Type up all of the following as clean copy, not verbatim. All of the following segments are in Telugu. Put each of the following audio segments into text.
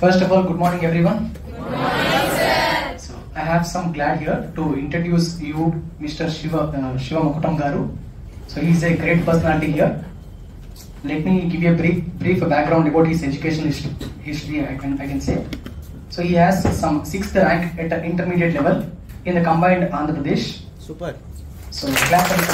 First of all, good morning everyone. Good morning, sir. So I have some glad here to introduce you Mr. Siva Makutam Garu. So he is a great personality here. Let me give you a brief background about his educational history. I can say. So he has some 6th rank at the intermediate level in the combined Andhra Pradesh. Super. So clap for him.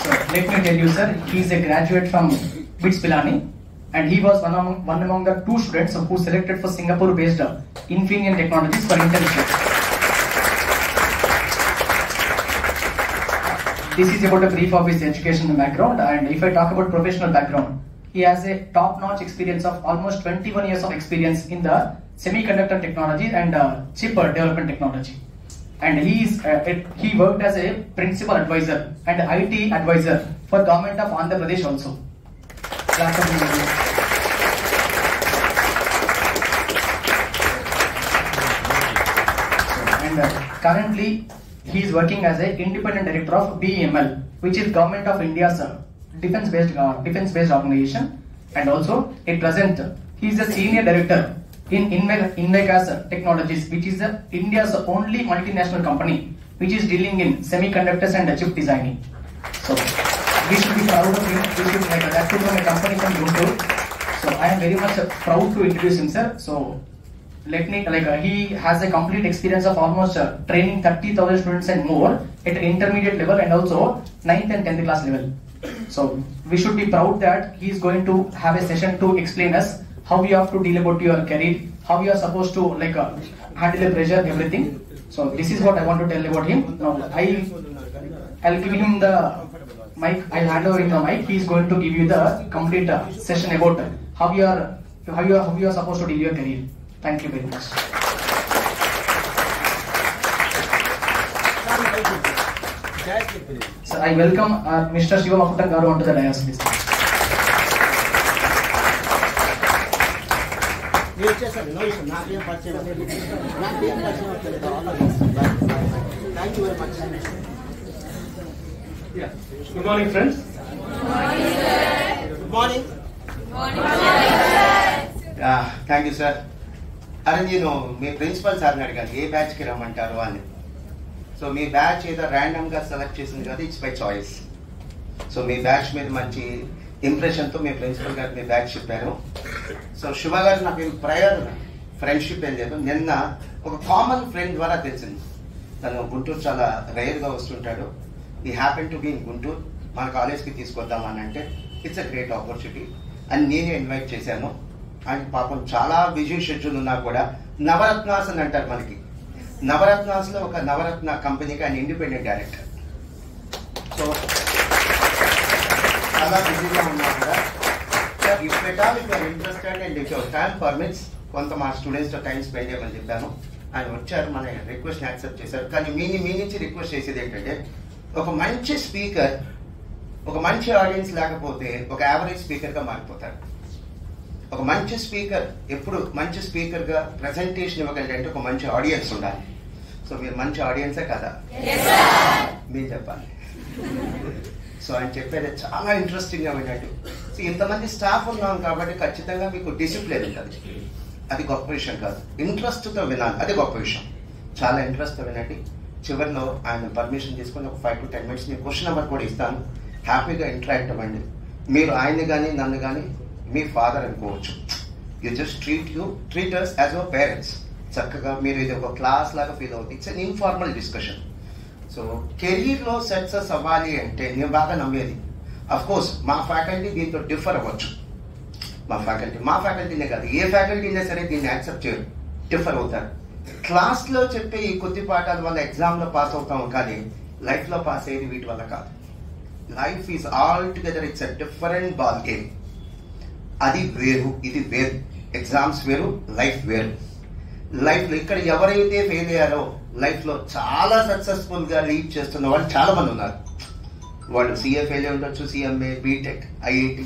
So let me tell you, sir, he is a graduate from BITS Pilani, and he was one among the 2 students who selected for Singapore-based Infineon Technologies for internship. This is about a brief of his educational background, and if I talk about professional background, he has a top-notch experience of almost 21 years of experience in the semiconductor technology and chip development technology. And he worked as a principal advisor and IT advisor for government of Andhra Pradesh also. And currently he is working as an independent director of BEML, which is Government of India's defense-based organization, and also at present he is a senior director in Invegas Technologies, which is India's only multinational company which is dealing in semiconductors and chip designing. So we should be proud of him. We should that too from a company from Guntur. So I am very much proud to introduce him, sir. So let me he has a complete experience of almost training 30,000 students and more at intermediate level and also 9th and 10th class level. So we should be proud that he is going to have a session to explain us how you have to deal about your career, how you are supposed to handle the pressure, everything. So this is what I want to tell about him. Now I'll give him the mic. I'll hand over him the mic. He is going to give you the complete session about how you are supposed to deal your career. Thank you very much. So I welcome Mr. Siva Makutam Garu onto the dais, please. Thank you very much. Yeah. Good morning, friends. Good morning, sir. Good morning. Good morning, sir. Thank you, sir. అరే నేను మీ ప్రిన్సిపల్ సార్ని అడిగాను ఏ బ్యాచ్కి రమ్మంటారు అని. సో మీ బ్యాచ్ ఏదో ర్యాండమ్గా సెలెక్ట్ చేసింది కదా, it's by choice. So me batch మీద మంచి ఇంప్రెషన్తో మీ ప్రిన్సిపల్ గారు మీ బ్యాచ్ చెప్పారు. సో శివ గారు నాకు ప్రయర్ ఫ్రెండ్షిప్ ఏం లేదు, నిన్న ఒక కామన్ ఫ్రెండ్ ద్వారా తెలిసింది. తను గుంటూరు చాలా రేర్గా వస్తుంటాడు. ఈ happen to be in Guntur, మన కాలేజ్కి తీసుకొద్దామని అంటే ఇట్స్ అ గ్రేట్ ఆపర్చునిటీ అని నేనే ఇన్వైట్ చేశాను. అండ్ పాపం చాలా బిజీ షెడ్యూల్ ఉన్నా కూడా నవరత్నాస్ అని అంటారు మనకి. నవరత్నాస్లో ఒక నవరత్న కంపెనీకి ఆయన ఇండిపెండెంట్ డైరెక్టర్. సో చాలా బిజీగా ఉన్నా కూడా if at all if you're interested and if your time permits కొంత మా స్టూడెంట్స్తో టైం స్పెండ్ చేయమని చెప్పాను. ఆయన వచ్చారు, మన రిక్వెస్ట్ యాక్సెప్ట్ చేశారు. కానీ మీ నుంచి రిక్వెస్ట్ చేసేది ఏంటంటే, ఒక మంచి స్పీకర్ ఒక మంచి ఆడియన్స్ లేకపోతే ఒక యావరేజ్ స్పీకర్గా మారిపోతారు. ఒక మంచి స్పీకర్ ఎప్పుడు మంచి స్పీకర్గా ప్రెజెంటేషన్ ఇవ్వగలంటే ఒక మంచి ఆడియన్స్ ఉండాలి. సో మీరు మంచి ఆడియన్సే కదా, మీరు చెప్పాలి. సో ఆయన చెప్పేది చాలా ఇంట్రెస్టింగ్గా విన్నట్టు. సో ఇంతమంది స్టాఫ్ ఉన్నాం కాబట్టి ఖచ్చితంగా మీకు డిసిప్లిన్ ఉంటుంది. అది గొప్ప విషయం కాదు, ఇంట్రెస్ట్తో వినాలి, అది గొప్ప విషయం. చాలా ఇంట్రెస్ట్తో వినండి. చివరిలో ఆయన పర్మిషన్ తీసుకొని ఒక 5 to 10 minutes నేను క్వశ్చన్ నెంబర్ కూడా ఇస్తాను. హ్యాపీగా ఇంటరాక్ట్ అవ్వండి. మీరు ఆయన్ని కానీ నన్ను కానీ మీ ఫాదర్ అనుకోవచ్చు. You just treat us as your parents. చక్కగా మీరు ఇది ఒక క్లాస్ లాగా ఫీల్ అవుతుంది. It's an informal discussion. So కెరీర్లో సక్సెస్ అవ్వాలి అంటే నేను బాగా నమ్మేది, అఫ్ కోర్స్ మా ఫ్యాకల్టీ దీంతో డిఫర్ అవ్వచ్చు. మా ఫ్యాకల్టీనే కాదు, ఏ ఫ్యాకల్టీ అయినా సరే దీన్ని యాక్సెప్ట్ చేయరు, డిఫర్ అవుతారు. క్లాస్లో చెప్పే ఈ కొద్ది పాఠాల వల్ల ఎగ్జామ్లో పాస్ అవుతాము, కానీ లైఫ్లో పాస్ అయ్యేది వీటి వల్ల కాదు. Life is all together it's a different ball game. అది వేరు, ఇది వేరు. ఎగ్జామ్స్ వేరు, లైఫ్ వేరు. లైఫ్లో ఇక్కడ ఎవరైతే ఫెయిల్ అయ్యారో లైఫ్లో చాలా సక్సెస్ఫుల్గా లీడ్ చేస్తున్న వాళ్ళు చాలా మంది ఉన్నారు. వాళ్ళు సిఏ ఫెయిల్ అయి ఉండొచ్చు, సిఎంఏ, బీటెక్, ఐఐటి,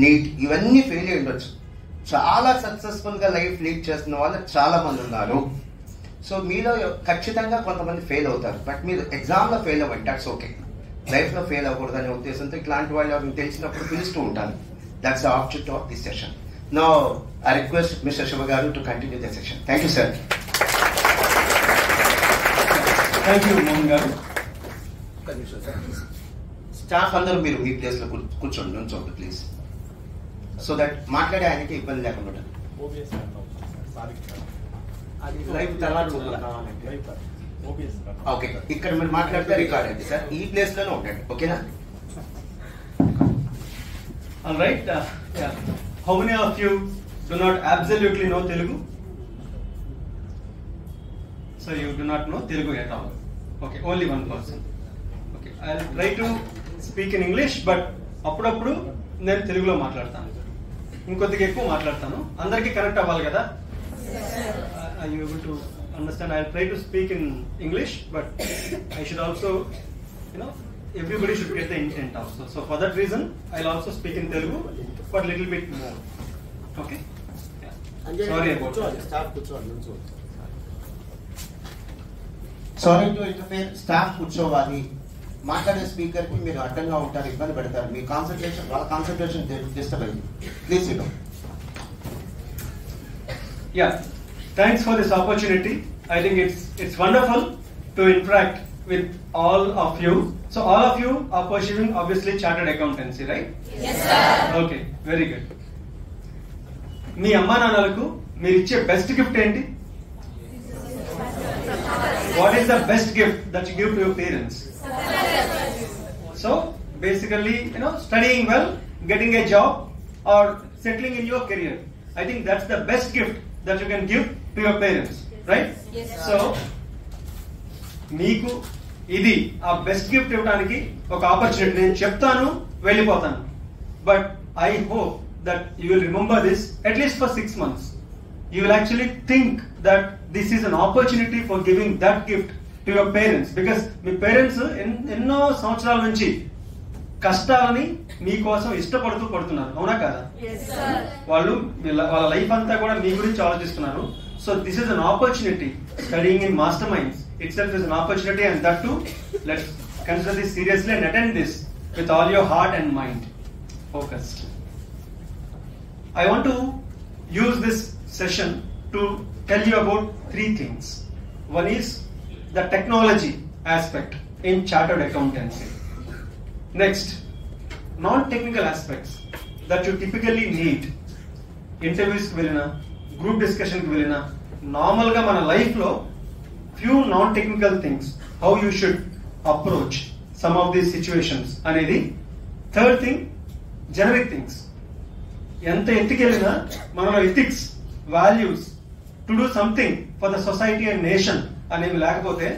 నీట్ ఇవన్నీ ఫెయిల్ అయి ఉండొచ్చు. చాలా సక్సెస్ఫుల్గా లైఫ్ లీడ్ చేస్తున్న వాళ్ళు చాలా మంది ఉన్నారు. సో మీలో ఖచ్చితంగా కొంతమంది ఫెయిల్ అవుతారు, బట్ మీరు ఎగ్జామ్లో ఫెయిల్ అవ్వండి, దట్స్ ఓకే. లైఫ్లో ఫెయిల్ అవ్వకూడదనే ఉద్దేశంతో ఇట్లాంటి వాళ్ళు ఎవరిని తెలిసినప్పుడు పిలుస్తూ ఉంటాను. That's the object of this session. Now, I request Mr. Siva Garu to continue the session. Thank you, sir. Thank you, Mohan Garu. Staff అందరూ మీరు మీ ప్లేస్లో కూర్చోండి, నుంచోండి ప్లీజ్, సో దట్ మాట్లాడే ఆయనకి ఇబ్బంది లేకుండా ఉంటుంది. లైవ్ ఓకే, ఇక్కడ మీరు మాట్లాడితే రికార్డ్ అయింది సార్, ఈ ప్లేస్ లోనే ఉండండి, ఓకేనా? All right. Yeah. How many of you do not absolutely know Telugu? So you do not know Telugu at all. Okay, only one person. Okay, I'll try to speak in English, but అప్పుడప్పుడు నేను తెలుగులో మాట్లాడతాను, ఇంకొద్దిగా ఎక్కువ మాట్లాడతాను. అందరికీ కనెక్ట్ అవ్వాలి కదా? Are you able to understand? I'll try to speak in English, but I should also, everybody should get the intent also. So for that reason, I'll also speak in Telugu, but little bit more. Okay? Yeah. Sorry about that. Sorry to interfere. Staff కూర్చోవాలి, మాట్లాడే స్పీకర్ కి మీరు అడ్డంగా ఉంటారు, ఇబ్బంది పెడతారు, మీ కాన్సన్ట్రేషన్, వాళ్ళ కాన్సన్ట్రేషన్ డిస్టర్బ్ అయింది. Please SIT down. Yeah, thanks for this opportunity. I think it's wonderful to interact with all of you. So all of you are pursuing obviously chartered accountancy, right? Yes, sir. Okay, very good. మీ అమ్మా నాన్నలకు మీరు ఇచ్చే బెస్ట్ గిఫ్ట్ ఏంటి? What is the best gift that you give to your parents? So basically, studying well, getting a job, or settling in your career. I think that's the best gift that you can give to your parents, right? Yes, sir. So మీకు ఇది ఆ బెస్ట్ గిఫ్ట్ ఇవ్వడానికి ఒక ఆపర్చునిటీ. నేను చెప్తాను, వెళ్ళిపోతాను, but I hope that you will remember this at least for 6 months. You will actually think that this is an opportunity for giving that gift to your parents, because me parents ఎన్నో సంవత్సరాల నుంచి కష్టాలని మీకోసం ఇష్టపడుతూ పడుతున్నారు, అవునా కదా? Yes, sir. వాళ్ళు వాళ్ళ లైఫ్ అంతా కూడా మీ గురించి ఆలోచిస్తున్నారు. So this is an opportunity. Studying in master minds it self is an opportunity, and that to let's consider this seriously and attend this with all your heart and mind focused. I want to use this session to tell you about 3 things. One is the technology aspect in chartered accountancy. Next, non-technical aspects that you typically need. Interviews ki velina, group discussion ki velina, normal ga mana life lo few non-technical things, how you should approach some of these situations anedi. Third thing, generic things. ఎంత ఎత్తుకెళ్ళినా మనలో ethics, values, to do something for the society and nation అనేవి లేకపోతే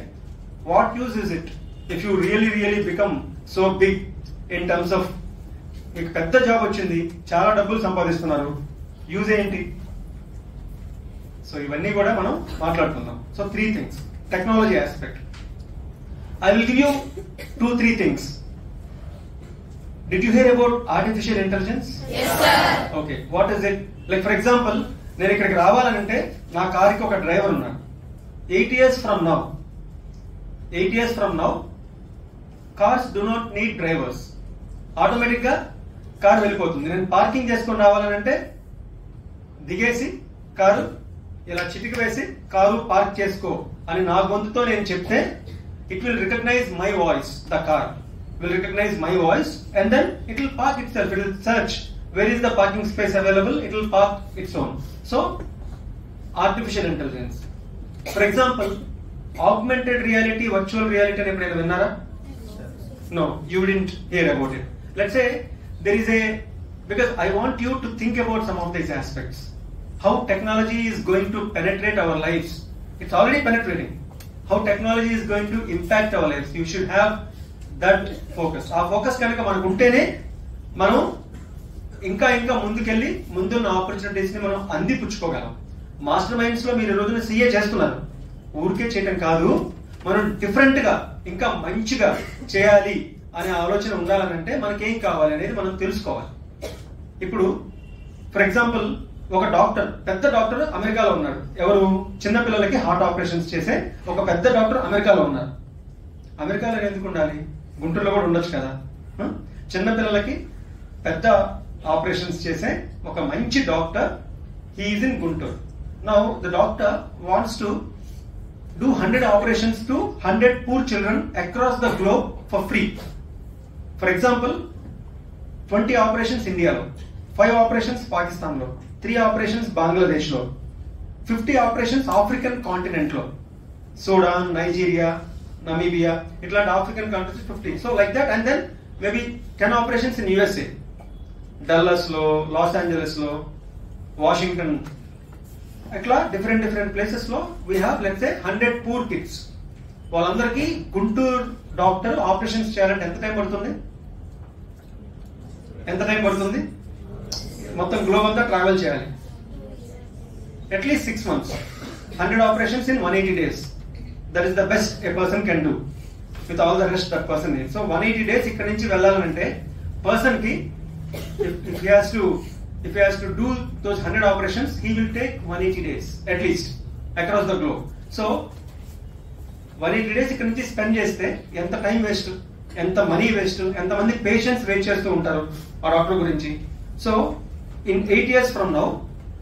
what use is it if you really become so big in terms of మీకు పెద్ద జాబ్ వచ్చింది, చాలా డబ్బులు సంపాదిస్తున్నారు, యూజ్ ఏంటి? సో ఇవన్నీ కూడా మనం మాట్లాడుకుందాం. So 3 things. Technology aspect. I will give you 2-3 things. Did you hear about artificial intelligence? Yes, sir. Okay, what is it? Like for example, నేను ఇక్కడికి రావాలంటే నా కార్కి ఒక డ్రైవర్ ఉన్నాడు. 8 years from now, cars do not need drivers. Automatic గా కార్ వెళ్ళిపోతుంది. నేను పార్కింగ్ చేసుకొని రావాలంటే దిగేసి కారు ఇలా చిటికి వేసి కారు పార్క్ చేసుకో అని నా గొంతుతో నేను చెప్తే it will recognise my voice. The car will recognize my voice and then it will park itself. It will search where is the parking space available. It will park its own. So artificial intelligence. For example, augmented reality, virtual reality అని ఎప్పుడైనా విన్నారా? No, you didn't hear about it. Let's say there is because I want you to think about some of these aspects. How technology is going to penetrate our lives. It's already penetrating. How technology is going to impact our lives. You should have that focus. ఆ ఫోకస్ కనుక మనకు ఉంటేనే మనం ఇంకా ముందుకెళ్ళి ముందున్న ఆపర్చునిటీస్ ని మనం అందిపుచ్చుకోగలం. మాస్టర్ మైండ్స్ లో మీరు ఈ రోజున సీఏ చేస్తున్నారు, ఊరికే చేయటం కాదు, మనం డిఫరెంట్ గా ఇంకా మంచిగా చేయాలి అనే ఆలోచన ఉండాలనంటే మనకేం కావాలి అనేది మనం తెలుసుకోవాలి. ఇప్పుడు ఫర్ ఎగ్జాంపుల్ ఒక డాక్టర్, పెద్ద డాక్టర్ అమెరికాలో ఉన్నాడు. ఎవరు? చిన్నపిల్లలకి హార్ట్ ఆపరేషన్స్ చేసే ఒక పెద్ద డాక్టర్ అమెరికాలో ఉన్నారు. అమెరికాలో ఎందుకు ఉండాలి? గుంటూరులో కూడా ఉండొచ్చు కదా. చిన్నపిల్లలకి పెద్ద ఆపరేషన్స్ చేసే ఒక మంచి doctor. He is in Guntur. Now the doctor wants to do 100 operations to 100 poor children across the globe for free. For example, 20 operations India lo, 5 operations Pakistan lo, 3 operations Bangladesh lo, 50 operations African continent lo, Sudan, Nigeria, Namibia, itla African countries 50. So like that, and then maybe 10 operations in USA, Dallas lo, Los Angeles lo, Washington. అట్లా డిఫరెంట్ ప్లేసెస్ లో we have let's say 100 poor kids. వాళ్ళందరికీ గుంటూరు డాక్టర్ ఆపరేషన్స్ చేయాలంటే ఎంత టైం పడుతుంది? మొత్తం గ్లోబ్ అంతా ట్రావెల్ చేయాలి. At least 6 months. 100 operations in 180 days. That is the best a person can do with all the rest that person needs. So 180 days ఇక్కడ నుంచి వెళ్ళాలంటే పర్సన్ కి if he has to do those 100 operations, he will take 180 days at least across the globe. So 180 days ఇక్కడ నుంచి స్పెండ్ చేస్తే ఎంత టైం వేస్ట్, ఎంత మనీ వేస్ట్, ఎంత మంది పేషెంట్స్ వెయిట్ చేస్తూ ఉంటారు ఆ డాక్టర్ గురించి. So in 8 years from now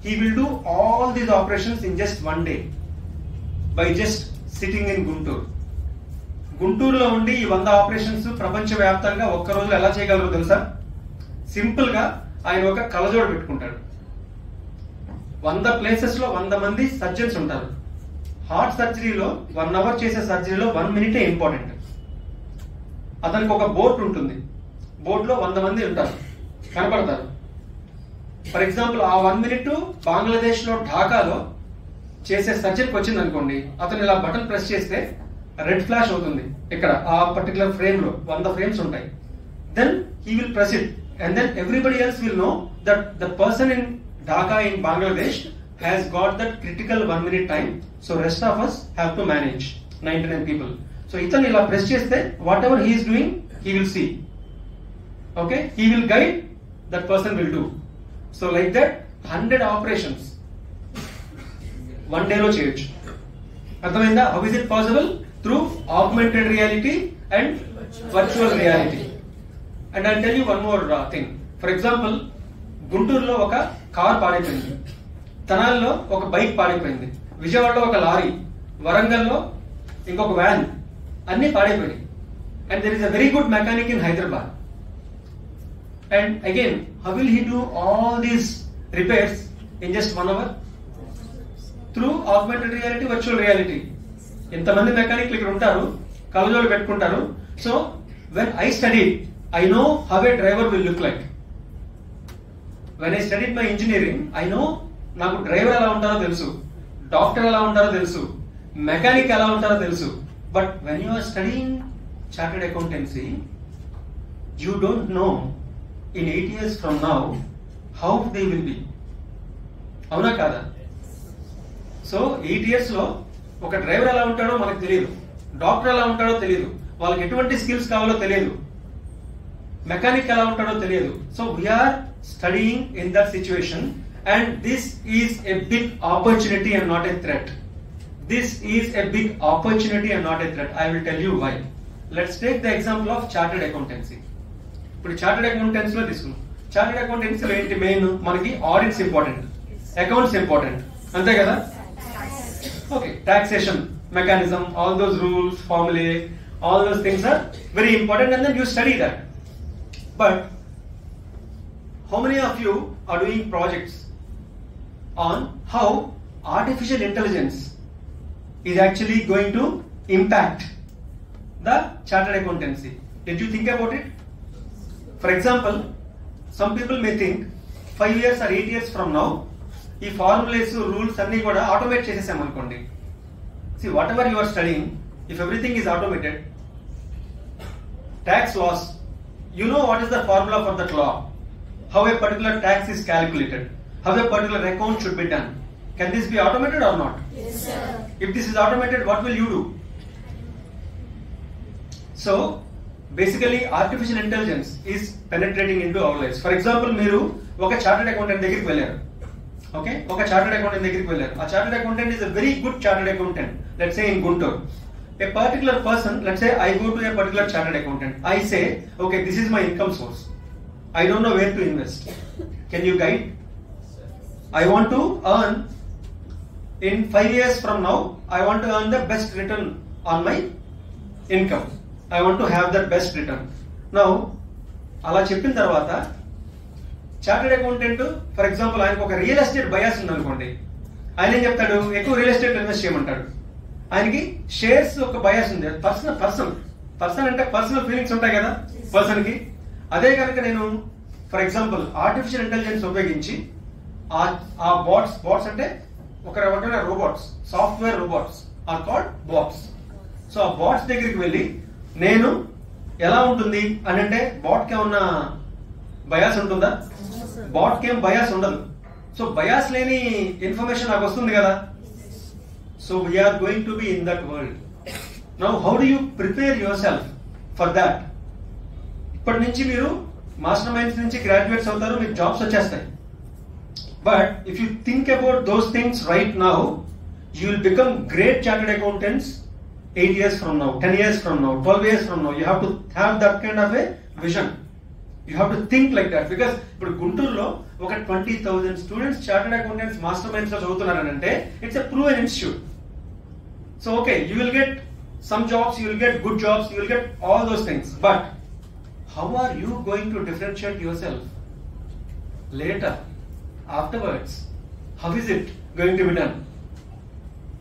he will do all these operations in just 1 day by just sitting in Guntur. గుంటూరులో ఉండి ఈ 100 ఆపరేషన్స్ ప్రపంచవ్యాప్తంగా ఒక్క రోజులో ఎలా చేయగలరో తెలుసా? సింపుల్ గా ఆయన ఒక కలజోడు పెట్టుకుంటాడు. 100 places లో 100 మంది సర్జన్స్ ఉంటారు. హార్ట్ సర్జరీలో 1 hour చేసే సర్జరీలో 1 minute ఇంపార్టెంట్. అతనికి ఒక బోట్ ఉంటుంది, బోట్ లో 100 మంది ఉంటారు, కనపడతారు. ఫర్ ఎగ్జాంపుల్ ఆ 1 minute బంగ్లాదేశ్ లో ఢాకాలో చేసే సర్జరీకి వచ్చింది అనుకోండి, అతను ఇలా బటన్ ప్రెస్ చేస్తే రెడ్ ఫ్లాష్ అవుతుంది. ఇక్కడ ఆ పర్టికులర్ ఫ్రేమ్ లో 100 frames ఉంటాయి. Then he will press it and then everybody else will know that the person in Dhaka in Bangladesh has got that critical 1 minute time. So rest of us have to manage 99 people. So itan ila press cheste whatever he is doing he will see. Okay, he will guide, that person will do. So like that 100 operations 1 day lo cheyochu. Arthamainda? How is it possible? Through augmented reality and virtual reality. And I'll tell you one more thing. For example, గుంటూరులో ఒక కార్ పాడైపోయింది, తనాల్లో ఒక బైక్ పాడైపోయింది, విజయవాడలో ఒక లారీ, వరంగల్లో ఇంకొక వ్యాన్, అన్ని పాడైపోయినాయి. And there is a very good mechanic in Hyderabad. And again how will he do all these repairs in just 1 hour? Through augmented reality, virtual reality. ఇంతమంది మెకానిక్లు ఇక్కడ ఉంటారు, కలజోలు పెట్టుకుంటారు. So when I studied, I know how a driver will look like. When I studied my engineering, I know నాకు డ్రైవర్ ఎలా ఉంటారో తెలుసు, డాక్టర్ ఎలా ఉంటారో తెలుసు, మెకానిక్ ఎలా ఉంటారో తెలుసు. But when you are studying chartered accountancy, you don't know in 8 years from now how they will be. అవునా కాదా? సో 8 years లో ఒక డ్రైవర్ ఎలా ఉంటాడో మనకు తెలియదు, డాక్టర్ ఎలా ఉంటాడో తెలియదు, వాళ్ళకి ఎటువంటి స్కిల్స్ కావాలో తెలియదు, మెకానిక్ ఎలా ఉంటాడో తెలియదు. So we're studying in that situation, and this is a big opportunity and not a threat. This is a big opportunity and not a threat. I will tell you why. Let's take the example of chartered accountancy. ఇప్పుడు చార్టెడ్ అకౌంటెన్సీ లో తీసుకున్నాం. చార్టెడ్ అకౌంటెన్సీలో ఏంటి మెయిన్? మనకి ఆడిట్స్ ఇంపార్టెంట్, అకౌంట్స్ ఇంపార్టెంట్, అంతే కదా? Okay, taxation mechanism, all those rules, formulae, all those things are very important, and then you study that. But how many of you are doing projects on how artificial intelligence is actually going to impact the chartered accountancy? Did you think about it? For example, some people may think 5 years or 8 years from now, ఈ ఫార్ములేస్, రూల్స్ అన్ని కూడా ఆటోమేట్ చేసేసాం అనుకోండి. See, whatever you are studying, if everything is automated, tax laws, you know what is the formula for that law, how a particular tax is calculated, how a particular account should be done. Can this be automated or not? Yes, sir. If this is automated, what will you do? So basically artificial intelligence is penetrating into our lives. For example, మీరు ఒక చార్టెడ్ అకౌంటెంట్ దగ్గరికి వెళ్ళారు. ఓకే, ఒక చార్టెడ్ అకౌంటెంట్ దగ్గరికి వెళ్ళారు. ఆ chartered accountant is a very good chartered accountant. Let's say in Guntur, a particular person, let's say I go to a particular chartered accountant. I say, okay, this is my income source. I don't know where to invest. Can you guide? I want to earn in 5 years from now, I want to earn the best return on my income. I want to have that best return. Now, అలా చెప్పిన తర్వాత చార్టెడ్ అకౌంటెంట్ ఫర్ ఎగ్జాంపుల్ ఆయనకు ఒక రియల్ ఎస్టేట్ బయాస్ ఉందనుకోండి, ఆయన ఏం చెప్తాడు, ఎక్కువ రియల్ ఎస్టేట్ ఇన్వెస్ట్ చేయమంటాడు. ఆయనకి షేర్స్ ఒక బయాస్ ఉంది. పర్సన్ అంటే పర్సనల్ ఫీలింగ్స్ ఉంటాయి కదా పర్సన్ కి. అదే కనుక నేను ఫర్ ఎగ్జాంపుల్ ఆర్టిఫిషియల్ ఇంటెలిజెన్స్ ఉపయోగించి ఆ బాట్స్ అంటే ఒక రకమైన robots, software robots are called bots. So ఆ బాట్స్ దగ్గరికి వెళ్ళి నేను ఎలా ఉంటుంది అని అంటే, బాట్ కి ఏమన్నా బయాస్ ఉంటుందా? బాట్ కి ఏం బయాస్ ఉండదు. సో బయాస్ లేని ఇన్ఫర్మేషన్ నాకు వస్తుంది కదా. So we're going to be in that world. Now how do you prepare yourself for that? ఇప్పటి నుంచి మీరు మాస్టర్ మైండ్స్ నుంచి గ్రాడ్యుయేట్స్ అవుతారు, మీకు జాబ్స్ వచ్చేస్తాయి. But if you think about those things right now, you will become great chartered accountants 8 years from now, 10 years from now, 12 years from now. You have to have that kind of a vision. You have to think like that. Because ఇప్పుడు గుంటూరులో ఒక 20,000 students chartered accountants master minds లో చదువుతున్నారంటే it's a proven institute. So okay, you will get some jobs, you will get good jobs, you will get all those things. But how are you going to differentiate yourself later, afterwards? How is it going to be done?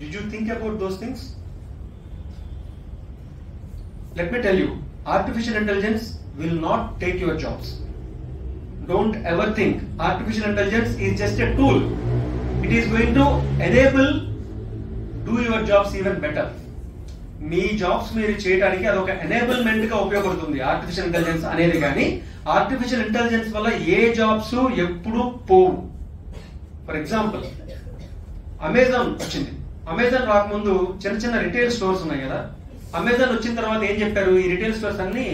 Did you think about those things? Let me tell you, artificial intelligence will not take your jobs. Don't ever think artificial intelligence is just a tool. It is going to enable do your jobs even better. Me jobs మీరు చేయడానికి అదొక ఎనేబుల్మెంట్ గా ఉపయోగపడుతుంది ఆర్టిఫిషియల్ ఇంటెలిజెన్స్ అనేది. కానీ ఆర్టిఫిషియల్ ఇంటెలిజెన్స్ వల్ల ఏ జాబ్స్ ఎప్పుడు పోవు. ఫర్ ఎగ్జాంపుల్ అమెజాన్ వచ్చింది. అమెజాన్ రాకముందు చిన్న చిన్న రిటైల్ స్టోర్స్ ఉన్నాయి కదా. అమెజాన్ వచ్చిన తర్వాత ఏం చెప్పారు, ఈ రిటైల్ స్టోర్స్ అన్ని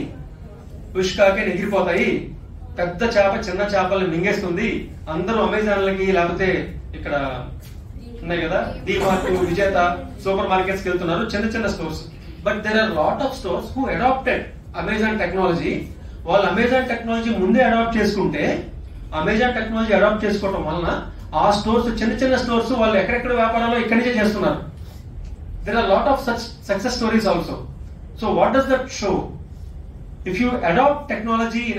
ఉష్కాకే ఎగిరిపోతాయి, పెద్ద చేప చిన్న చేపలను మింగేస్తుంది, అందరూ అమెజాన్లకి లేకపోతే ఇక్కడ ఉన్నాయి కదా డిమార్ట్, విజేత సూపర్ మార్కెట్స్ కి వెళ్తున్నారు, చిన్న చిన్న stores. But there are lot of stores who adapted Amazon technology. వాళ్ళు అమెజాన్ టెక్నాలజీ ముందే అడాప్ట్ చేసుకుంటే, అమెజాన్ టెక్నాలజీ అడాప్ట్ చేసుకోవడం వలన ఆ స్టోర్స్ చిన్న చిన్న స్టోర్స్ వాళ్ళు ఎక్కడెక్కడ వ్యాపారాలు ఇక్కడి నుంచే చేస్తున్నారు. There are a lot of such success stories also. So what does that show? If you adopt technology in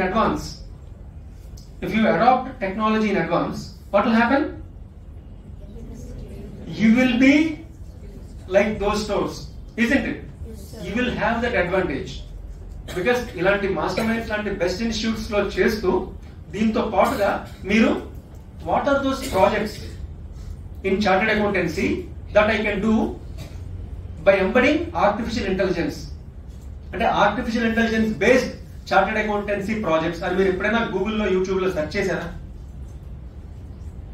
advance, what will happen? You will be like those stores, isn't it? You will have that advantage. Because ఇలాంటి మాస్టర్ మైండ్స్ లాంటి బెస్ట్ ఇన్స్టిట్యూట్స్ లో చేస్తూ దీంతో పాటుగా మీరు what are those projects in chartered accountancy that I can do by embedding artificial intelligence? అంటే artificial intelligence based chartered accountancy projects అని మీరు ఎప్పుడైనా గూగుల్లో యూట్యూబ్ లో సెర్చ్ చేశారా?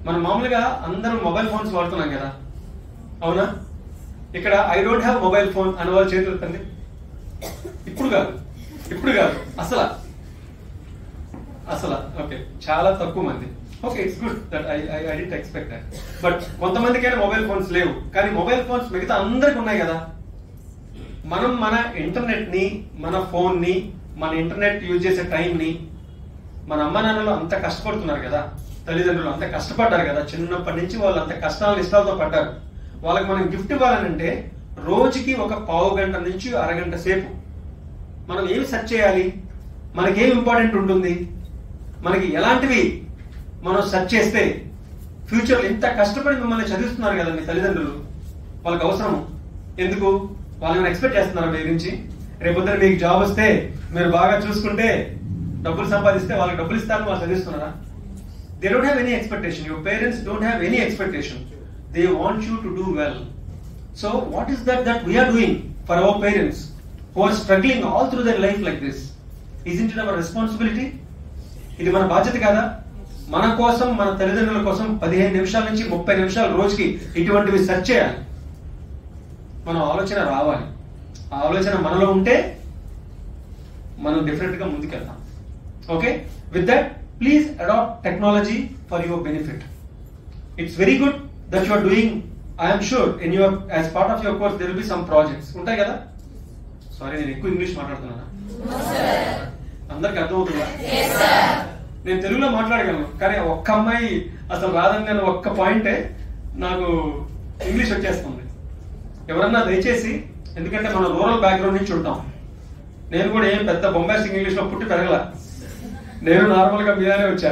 మనం మామూలుగా అందరం మొబైల్ ఫోన్స్ వాడుతున్నాం కదా, అవునా? ఇక్కడ I don't have mobile phone అని వాళ్ళు చేతులు ఎత్తండి. ఇప్పుడు కాదు అసలు ఓకే, చాలా తక్కువ మంది. Okay, it's good that I did expect that. But కొంతమందికైనా మొబైల్ ఫోన్స్ లేవు, కానీ మొబైల్ ఫోన్స్ మిగతా అందరికి ఉన్నాయి కదా. మనం మన ఇంటర్నెట్ ని, మన ఫోన్ ని, మన ఇంటర్నెట్ యూజ్ చేసే టైం ని, మన అమ్మ నాన్నలు అంత కష్టపడుతున్నారు కదా, తల్లిదండ్రులు అంత కష్టపడ్డారు కదా, చిన్నప్పటి నుంచి వాళ్ళు అంత కష్టాలను ఇష్టాలతో పడ్డారు. వాళ్ళకి మనం గిఫ్ట్ ఇవ్వాలనంటే రోజుకి ఒక పావు గంట నుంచి అరగంట సేపు మనం ఏమి సెర్చ్ చేయాలి, మనకేం ఇంపార్టెంట్ ఉంటుంది, మనకి ఎలాంటివి మనం సెర్చ్ చేస్తే ఫ్యూచర్ ఇంత కష్టపడి మిమ్మల్ని చదివిస్తున్నారు కదా మీ తల్లిదండ్రులు, వాళ్ళకి అవసరం ఎందుకు? వాళ్ళని ఎక్స్పెక్ట్ చేస్తున్నారు మీ గురించి. రేపొద్దున మీకు జాబ్ వస్తే, మీరు బాగా చూసుకుంటే, డబ్బులు సంపాదిస్తే వాళ్ళకి డబ్బులు ఇస్తారని వాళ్ళు చదివిస్తున్నారా? They don't have any expectation. Your parents don't have any expectation. They want you to do well. So what is that we're doing for our parents who are struggling all through their life like this? Isn't it our responsibility? ఇది మన బాధ్యత కాదా? మన కోసం, మన తల్లిదండ్రుల కోసం 15 నిమిషాల నుంచి 30 నిమిషాలు రోజుకి ఇటువంటివి సెర్చ్ చేయాలి. మనం ఆలోచన రావాలి. ఆ ఆలోచన మనలో ఉంటే మనం డిఫరెంట్ గా ముందుకెళ్తాం. Okay, with that please adopt technology for your benefit. It's very good that you are doing. I'm sure in your as part of your course there will be some projects ఉంటాయి కదా. సారీ, నేను ఎక్కువ ఇంగ్లీష్ మాట్లాడుతున్నానా? అందరికి అర్థమవుతుందా? నేను తెలుగులో మాట్లాడగలను, కానీ ఒక్క అమ్మాయి అసలు రాదని నేను ఒక్క పాయింటే నాకు ఇంగ్లీష్ వచ్చేస్తుంది. ఎవరన్నా దయచేసి, ఎందుకంటే మనం రూరల్ బ్యాక్గ్రౌండ్ నుంచి ఉంటాం, నేను కూడా ఏం పెద్ద బొంబాస్టిక్ ఇంగ్లీష్ లో పుట్టి పెరగల, నేను నార్మల్ గా మీదనే వచ్చా.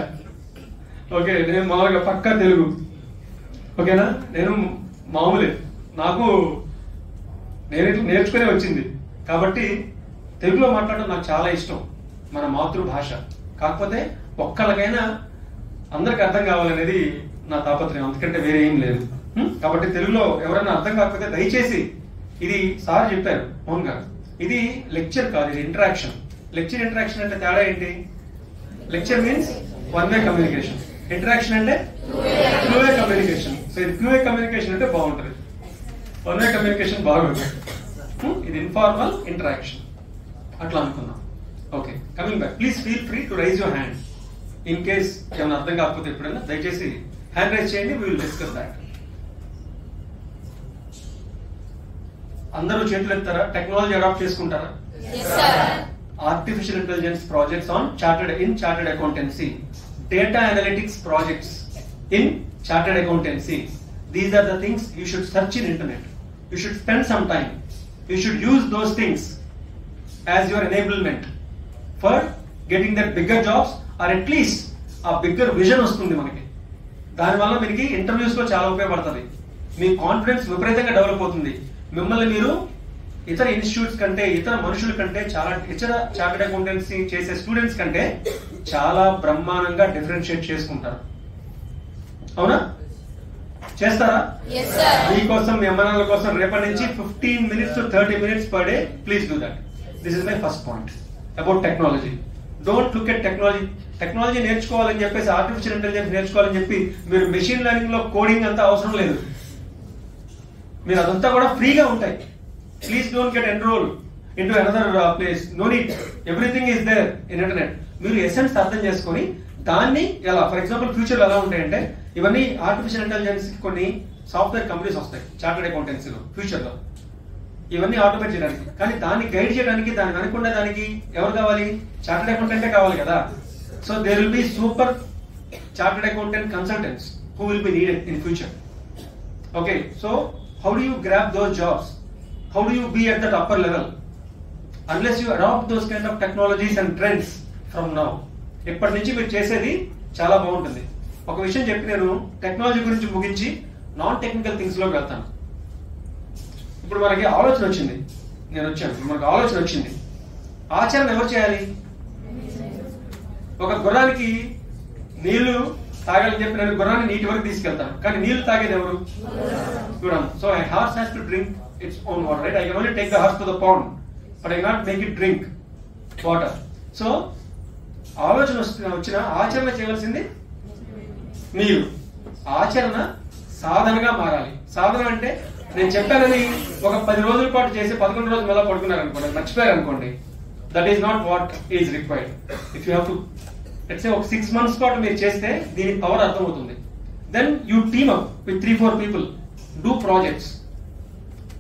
ఓకే, నేను మామూలుగా పక్కా తెలుగు. ఓకేనా, నేను మామూలే, నాకు నేర్చుకునే వచ్చింది. కాబట్టి తెలుగులో మాట్లాడడం నాకు చాలా ఇష్టం, మన మాతృభాష. కాకపోతే ఒక్కళ్ళకైనా అందరికి అర్థం కావాలనేది నా తాపత్రయం, అందుకంటే వేరే ఏం లేదు. కాబట్టి తెలుగులో ఎవరైనా అర్థం కాకపోతే దయచేసి, ఇది సార్ చెప్పారు మోహన్ గారు, ఇది లెక్చర్ కాదు, ఇది ఇంటరాక్షన్. లెక్చర్ ఇంటరాక్షన్ అంటే తేడా ఏంటి? Lecture means one way communication, interaction అంటే టూ వే కమ్యూనికేషన్. సో ఇది టూ వే కమ్యూనికేషన్ అంటే బాగుంటుంది, వన్ వే కమ్యూనికేషన్ బాగుంటుంది. ఇది ఇన్ఫార్మల్ ఇంటరాక్షన్ అట్లా అనుకున్నాం. Okay, coming back, please feel free to rise your hand in case ఏమైనా అర్థం కాకపోతే. ఎప్పుడైనా దయచేసి హ్యాండ్ రైజ్ చేయండి, వీ విల్ డిస్కస్ దాట్. అందరూ చేతులు ఎత్తారా? టెక్నాలజీ అడాప్ట్ చేసుకుంటారా? Artificial intelligence projects on chartered accountancy, data analytics projects in chartered accountancy. These are the things you should search in internet. You should spend some time. You should use those things as your enablement for getting that bigger jobs, or at least a bigger vision వస్తుంది మనకి. దానివల్ల మీకు ఇంటర్వ్యూస్ లో చాలా ఉపయోగపడుతుంది, మీ కాన్ఫిడెన్స్ విపరీతంగా డెవలప్ అవుతుంది. మిమ్మల్ని మీరు ఇతర ఇన్స్టిట్యూట్స్ కంటే, ఇతర మనుషుల కంటే, చాలా ఇతర చార్టెడ్ అకౌంటెన్సీ చేసే స్టూడెంట్స్ కంటే చాలా బ్రహ్మాండంగా డిఫరెన్షియేట్ చేసుకుంటారు. అవునా? చేస్తారా? మీకోసం, మీ అమ్మానాల కోసం రేపటి నుంచి 15 minutes to 30 minutes per day, please do that. This is my first point about technology. Don't look at technology. Technology నేర్చుకోవాలని చెప్పేసి, ఆర్టిఫిషియల్ ఇంటెలిజెన్స్ నేర్చుకోవాలని చెప్పి మీరు మెషిన్ లెర్నింగ్ లో కోడింగ్ అంతా అవసరం లేదు, మీరు అదంతా కూడా ఫ్రీగా ఉంటాయి. Please don't get enrolled into another place. No need. Everything is there in internet. మీరు ఎసెన్స్ అర్థం చేసుకొని దాన్ని ఎలా, ఫర్ ఎగ్జాంపుల్ ఫ్యూచర్ ఎలా ఉంటాయంటే, ఇవన్నీ ఆర్టిఫిషియల్ ఇంటెలిజెన్స్ కొన్ని సాఫ్ట్వేర్ కంపెనీస్ వస్తాయి చార్టెడ్ అకౌంటెన్సీలో ఫ్యూచర్ లో, ఇవన్నీ ఆటోమేట్ చేయడానికి. కానీ దాన్ని గైడ్ చేయడానికి, దాన్ని అనుకున్న దానికి ఎవరు కావాలి? చార్టెడ్ అకౌంటెంటే కావాలి కదా. So there will be super chartered accountant consultants who will be needed in future. Okay, so how do you grab those jobs? How do you be at that upper level? Unless you adopt those kind of technologies and trends from now. ఇప్పటి నుంచి మీరు చేసేది చాలా బాగుంటుంది. ఒక విషయం చెప్పి నేను టెక్నాలజీ గురించి ముగించి నాన్ టెక్నికల్ థింగ్స్ లోకి వెళ్తాను. ఇప్పుడు మనకి ఆలోచన వచ్చింది, నేను వచ్చాను, మనకు ఆలోచన వచ్చింది, ఆచరణ ఎవరు చేయాలి? ఒక గుర్రానికి నీళ్లు తాగాలని చెప్పి నేను గుర్రాన్ని నీటి వరకు తీసుకెళ్తాను, కానీ నీళ్లు తాగేది ఎవరు? గుర్రం. So a horse has to drink its own water, right? I can only take the horse to the pond, but I cannot make it drink water. So ఆలోచన వచ్చిన ఆచరణ చేయవలసింది మీరు. ఆచరణ సాధనగా మారాలి. సాధన అంటే నేను చెప్పానని ఒక 10 రోజుల పాటు చేసి 11 రోజులు మళ్ళీ పడుకున్నారు అనుకోండి, మర్చిపోయారు అనుకోండి, that is not what is required. If you have to let's say ఒక 6 months పాటు మీరు చేస్తే దీని పవర్ అర్థమవుతుంది. Then you team up with 3-4 people, do projects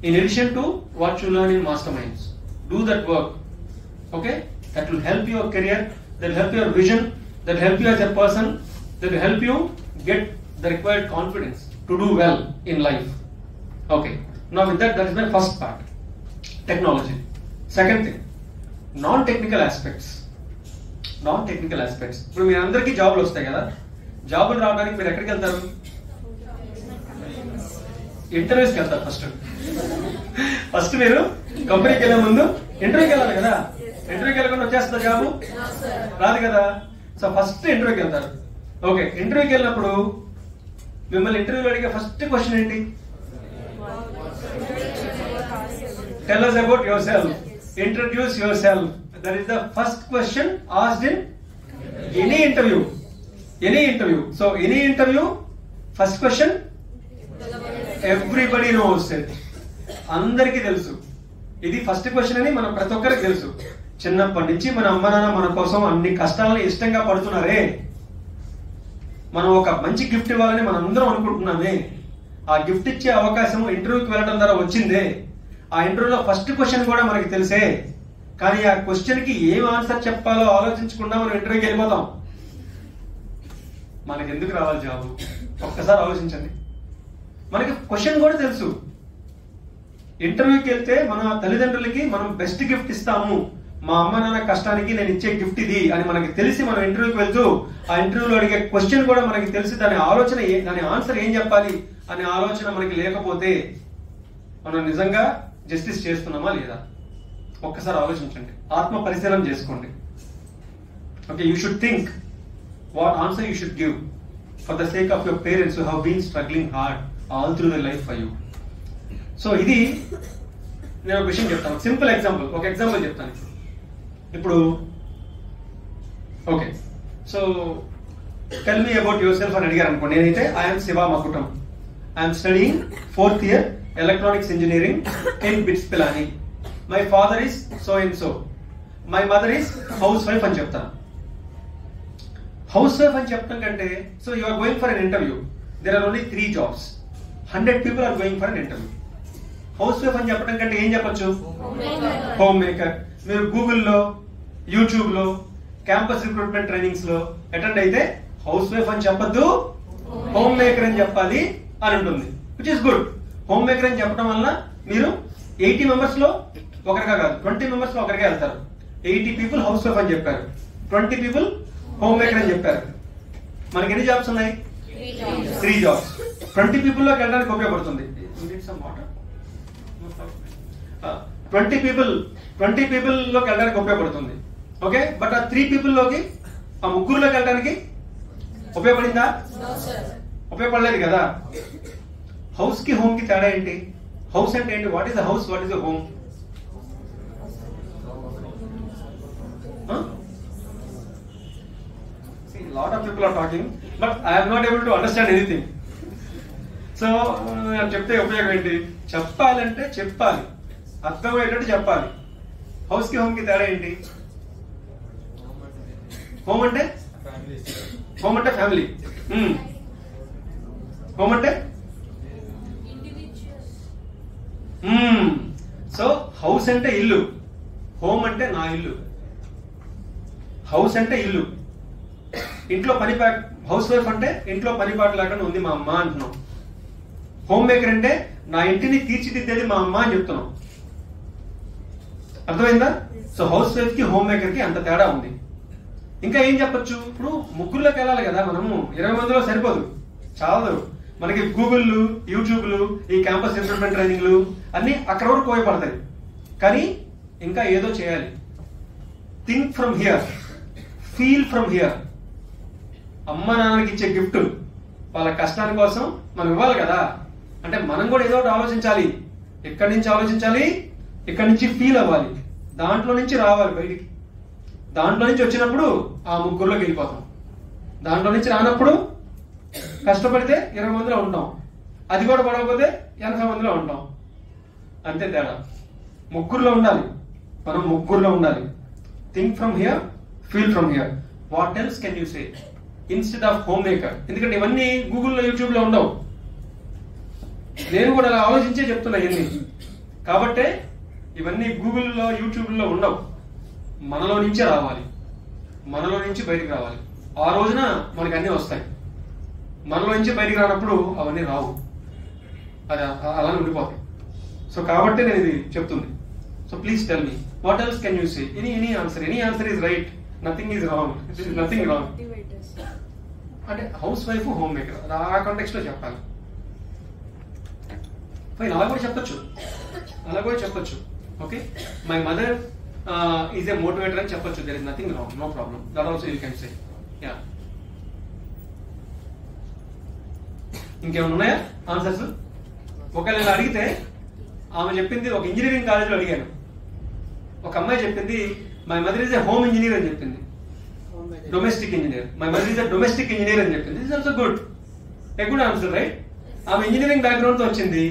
in addition to what you learn in masterminds. Do that work. Okay, that will help your career, that will help your vision, that will help you as a person, that will help you get the required confidence to do well in life. Okay, now with that is my first part, technology. Second thing, non-technical aspects. Non-technical aspects. ఇప్పుడు మీ అందరికీ జాబ్లు వస్తాయి కదా, జాబులు రావడానికి మీరు ఎక్కడికి వెళ్తారు? ఇంటర్వ్యూస్కి వెళ్తారు. ఫస్ట్ మీరు కంపెనీకి వెళ్ళే ముందు ఇంటర్వ్యూకి వెళ్ళాలి కదా. ఇంటర్వ్యూకి వెళ్ళకుండా వచ్చేస్తుందా జాబు? రాదు కదా. సో ఫస్ట్ ఇంటర్వ్యూకి వెళ్తారు. ఓకే, ఇంటర్వ్యూకి వెళ్ళినప్పుడు మిమ్మల్ని ఇంటర్వ్యూలో అడిగే ఫస్ట్ క్వశ్చన్ ఏంటి? Tell us about yourself, introduce yourself. That is the first question asked in any interview. Any interview. So any interview, first question, everybody knows it. అందరికీ తెలుసు ఇది ఫస్ట్ క్వశ్చన్ అని మనం ప్రతి ఒక్కరికి తెలుసు. చిన్నప్పటి నుంచి మన అమ్మ నాన్న మన కోసం అన్ని కష్టాలను ఇష్టంగా పడుతున్నారే, మనం ఒక మంచి గిఫ్ట్ ఇవ్వాలని మనం అందరం అనుకుంటున్నామే, ఆ గిఫ్ట్ ఇచ్చే అవకాశం ఇంటర్వ్యూకి వెళ్ళడం ద్వారా వచ్చిందే. ఆ ఇంటర్వ్యూలో ఫస్ట్ క్వశ్చన్ కూడా మనకి తెలిసే, కానీ ఆ క్వశ్చన్ కి ఏం ఆన్సర్ చెప్పాలో ఆలోచించకుండా మనం ఇంటర్వ్యూకి వెళ్ళిపోతాం. మనకి ఎందుకు రావాలి జాబ్? ఒక్కసారి ఆలోచించండి. మనకి క్వశ్చన్ కూడా తెలుసు. ఇంటర్వ్యూకి వెళ్తే మన తల్లిదండ్రులకి మనం బెస్ట్ గిఫ్ట్ ఇస్తాము, మా అమ్మ నాన్న కష్టానికి నేను ఇచ్చే గిఫ్ట్ ఇది అని మనకి తెలిసి మనం ఇంటర్వ్యూకి వెళ్తూ ఆ ఇంటర్వ్యూలో అడిగే క్వశ్చన్ కూడా మనకి తెలిసి దాని ఆలోచన దాని ఆన్సర్ ఏం చెప్పాలి అనే ఆలోచన మనకి లేకపోతే మనం నిజంగా జస్టిస్ చేస్తున్నామా లేదా? ఒక్కసారి ఆలోచించండి, ఆత్మ పరిశీలన చేసుకోండి. Okay, you should think what answer you should give for the sake of your parents who have been struggling hard all through the life for you. So ఇది నేను ఒక విషయం చెప్తాను, సింపుల్ ఎగ్జాంపుల్, ఒక ఎగ్జాంపుల్ చెప్తాను. ఇప్పుడు okay, so tell me about yourself అని అడిగారు అనుకోండి, నేనైతే I'm Shiva Makutam, I'm studying 4th year electronics engineering in BITS Pilani, my father is so and so, my mother is housewife అని చెప్తాను. హౌస్ వైఫ్ అని చెప్పడం కంటే, so you are going for an interview, there are only 3 jobs, 100 people are going for an interview. Housewife అని చెప్పడం కంటే ఏం చెప్పొచ్చు? Home maker. మీరు గూగుల్లో, యూట్యూబ్ లో, క్యాంపస్ రిక్రూట్మెంట్ ట్రైనింగ్స్ లో అటెండ్ అయితే హౌస్ వైఫ్ అని చెప్పొద్దు, హోమ్ మేకర్ అని చెప్పాలి అని ఉంటుంది, which is good. Homemaker అని చెప్పడం వల్ల మీరు 80 members లో ఒకరిగా కాదు, 20 members లో ఒకరిగా వెళ్తారు. 80 people హౌస్ వైఫ్ అని చెప్పారు, 20 people హోమ్ మేకర్ అని చెప్పారు. మనకి ఎన్ని జాబ్స్ ఉన్నాయి? 3 jobs. 20 people లోకి వెళ్ళడానికి ఉపయోగపడుతుంది. 20 people లోకి వెళ్ళడానికి ఉపయోగపడుతుంది. ఓకే, బట్ ఆ 3 people లోకి, ఆ ముగ్గురులోకి వెళ్ళడానికి ఉపయోగపడిందా? ఉపయోగపడలేదు కదా. హౌస్ కి హోమ్ కి తేడా ఏంటి? హౌస్ అంటే ఏంటి? What is the house, what is the home? Lot of people are talking, but I am not able to understand anything. So నేను చెప్తే ఉపయోగం ఏంటి? చెప్పాలంటే చెప్పాలి, అర్థమయ్యేటట్టు చెప్పాలి. హౌస్ కి హోమ్ కి తేడా ఏంటి? హోమ్ అంటే ఫ్యామిలీ, హోమ్ అంటే సో హౌస్ అంటే ఇల్లు, హోమ్ అంటే నా ఇల్లు. హౌస్ అంటే ఇల్లు, ఇంట్లో పని హౌస్ వైఫ్ అంటే ఇంట్లో పని పాట లేకుండా ఉంది మా అమ్మ అంటున్నాం. హోమ్ మేకర్ అంటే నా ఇంటిని తీర్చిదిద్దేది మా అమ్మ అని చెప్తున్నాం. అర్థమైందా? సో హౌస్ వైఫ్ కి హోమ్ మేకర్ కి అంత తేడా ఉంది. ఇంకా ఏం చెప్పొచ్చు? ఇప్పుడు ముగ్గురులోకి వెళ్ళాలి కదా, మనము 20 మందిలో సరిపోదు, చాలదు. మనకి గూగుల్, యూట్యూబ్లు, ఈ క్యాంపస్ రిక్రూట్మెంట్ ట్రైనింగ్లు అన్ని అక్కడ వరకు ఉపయోగపడతాయి. కానీ ఇంకా ఏదో చేయాలి. Think from here, feel from here. అమ్మ నాన్నకి ఇచ్చే గిఫ్ట్ వాళ్ళ కష్టాని కోసం మనం ఇవ్వాలి కదా. అంటే మనం కూడా ఏదో ఒకటి ఆలోచించాలి. ఎక్కడి నుంచి ఆలోచించాలి? ఇక్కడి నుంచి ఫీల్ అవ్వాలి, దాంట్లో నుంచి రావాలి బయటికి. దాంట్లో నుంచి వచ్చినప్పుడు ఆ ముగ్గురులోకి వెళ్ళిపోతాం. దాంట్లో నుంచి రానప్పుడు కష్టపడితే 20 మందిలో ఉంటాం, అది కూడా పడకపోతే 80 మందిలో ఉంటాం. అంతే తేడా. ముగ్గురులో ఉండాలి, మనం ముగ్గురులో ఉండాలి. Think from here, feel from here. What else can you say instead of home maker? ఎందుకంటే ఇవన్నీ గూగుల్లో, యూట్యూబ్ లో ఉండవు. నేను కూడా అలా ఆలోచించే చెప్తున్నా ఇవన్నీ. కాబట్టే ఇవన్నీ గూగుల్లో, యూట్యూబ్ లో ఉండవు. మనలో నుంచే రావాలి, మనలో నుంచి బయటికి రావాలి. ఆ రోజున మనకి అన్నీ వస్తాయి. మనలో నుంచి బయటికి రానప్పుడు అవన్నీ రావు, అది అలానే ఉండిపోతాయి. సో కాబట్టి నేను ఇది చెప్తుంది. So please tell me what else can you say? Any answer is right, nothing is wrong, nothing wrong. అంటే హౌస్ వైఫ్, హోమ్ మేకర్, ఆ కాంటెక్స్ట్ లో చెప్పాలి. ఫైన్, అలా కూడా చెప్పొచ్చు. Okay, my mother is a motivator అని చెప్పొచ్చు. There is nothing wrong, no problem. That also you can say. Yeah, ఇంకేమైనా ఉన్నాయా ఆన్సర్స్? ఒకవేళ ఇలా అడిగితే, ఆమె చెప్పింది ఒక ఇంజనీరింగ్ కాలేజ్లో అడిగాను, ఒక అమ్మాయి చెప్పింది my mother is a home engineer అని చెప్పింది, domestic engineer. My mother is a domestic engineer అని చెప్పింది. It's also good, a good answer, right? ఆమె ఇంజనీరింగ్ బ్యాక్గ్రౌండ్ తో వచ్చింది.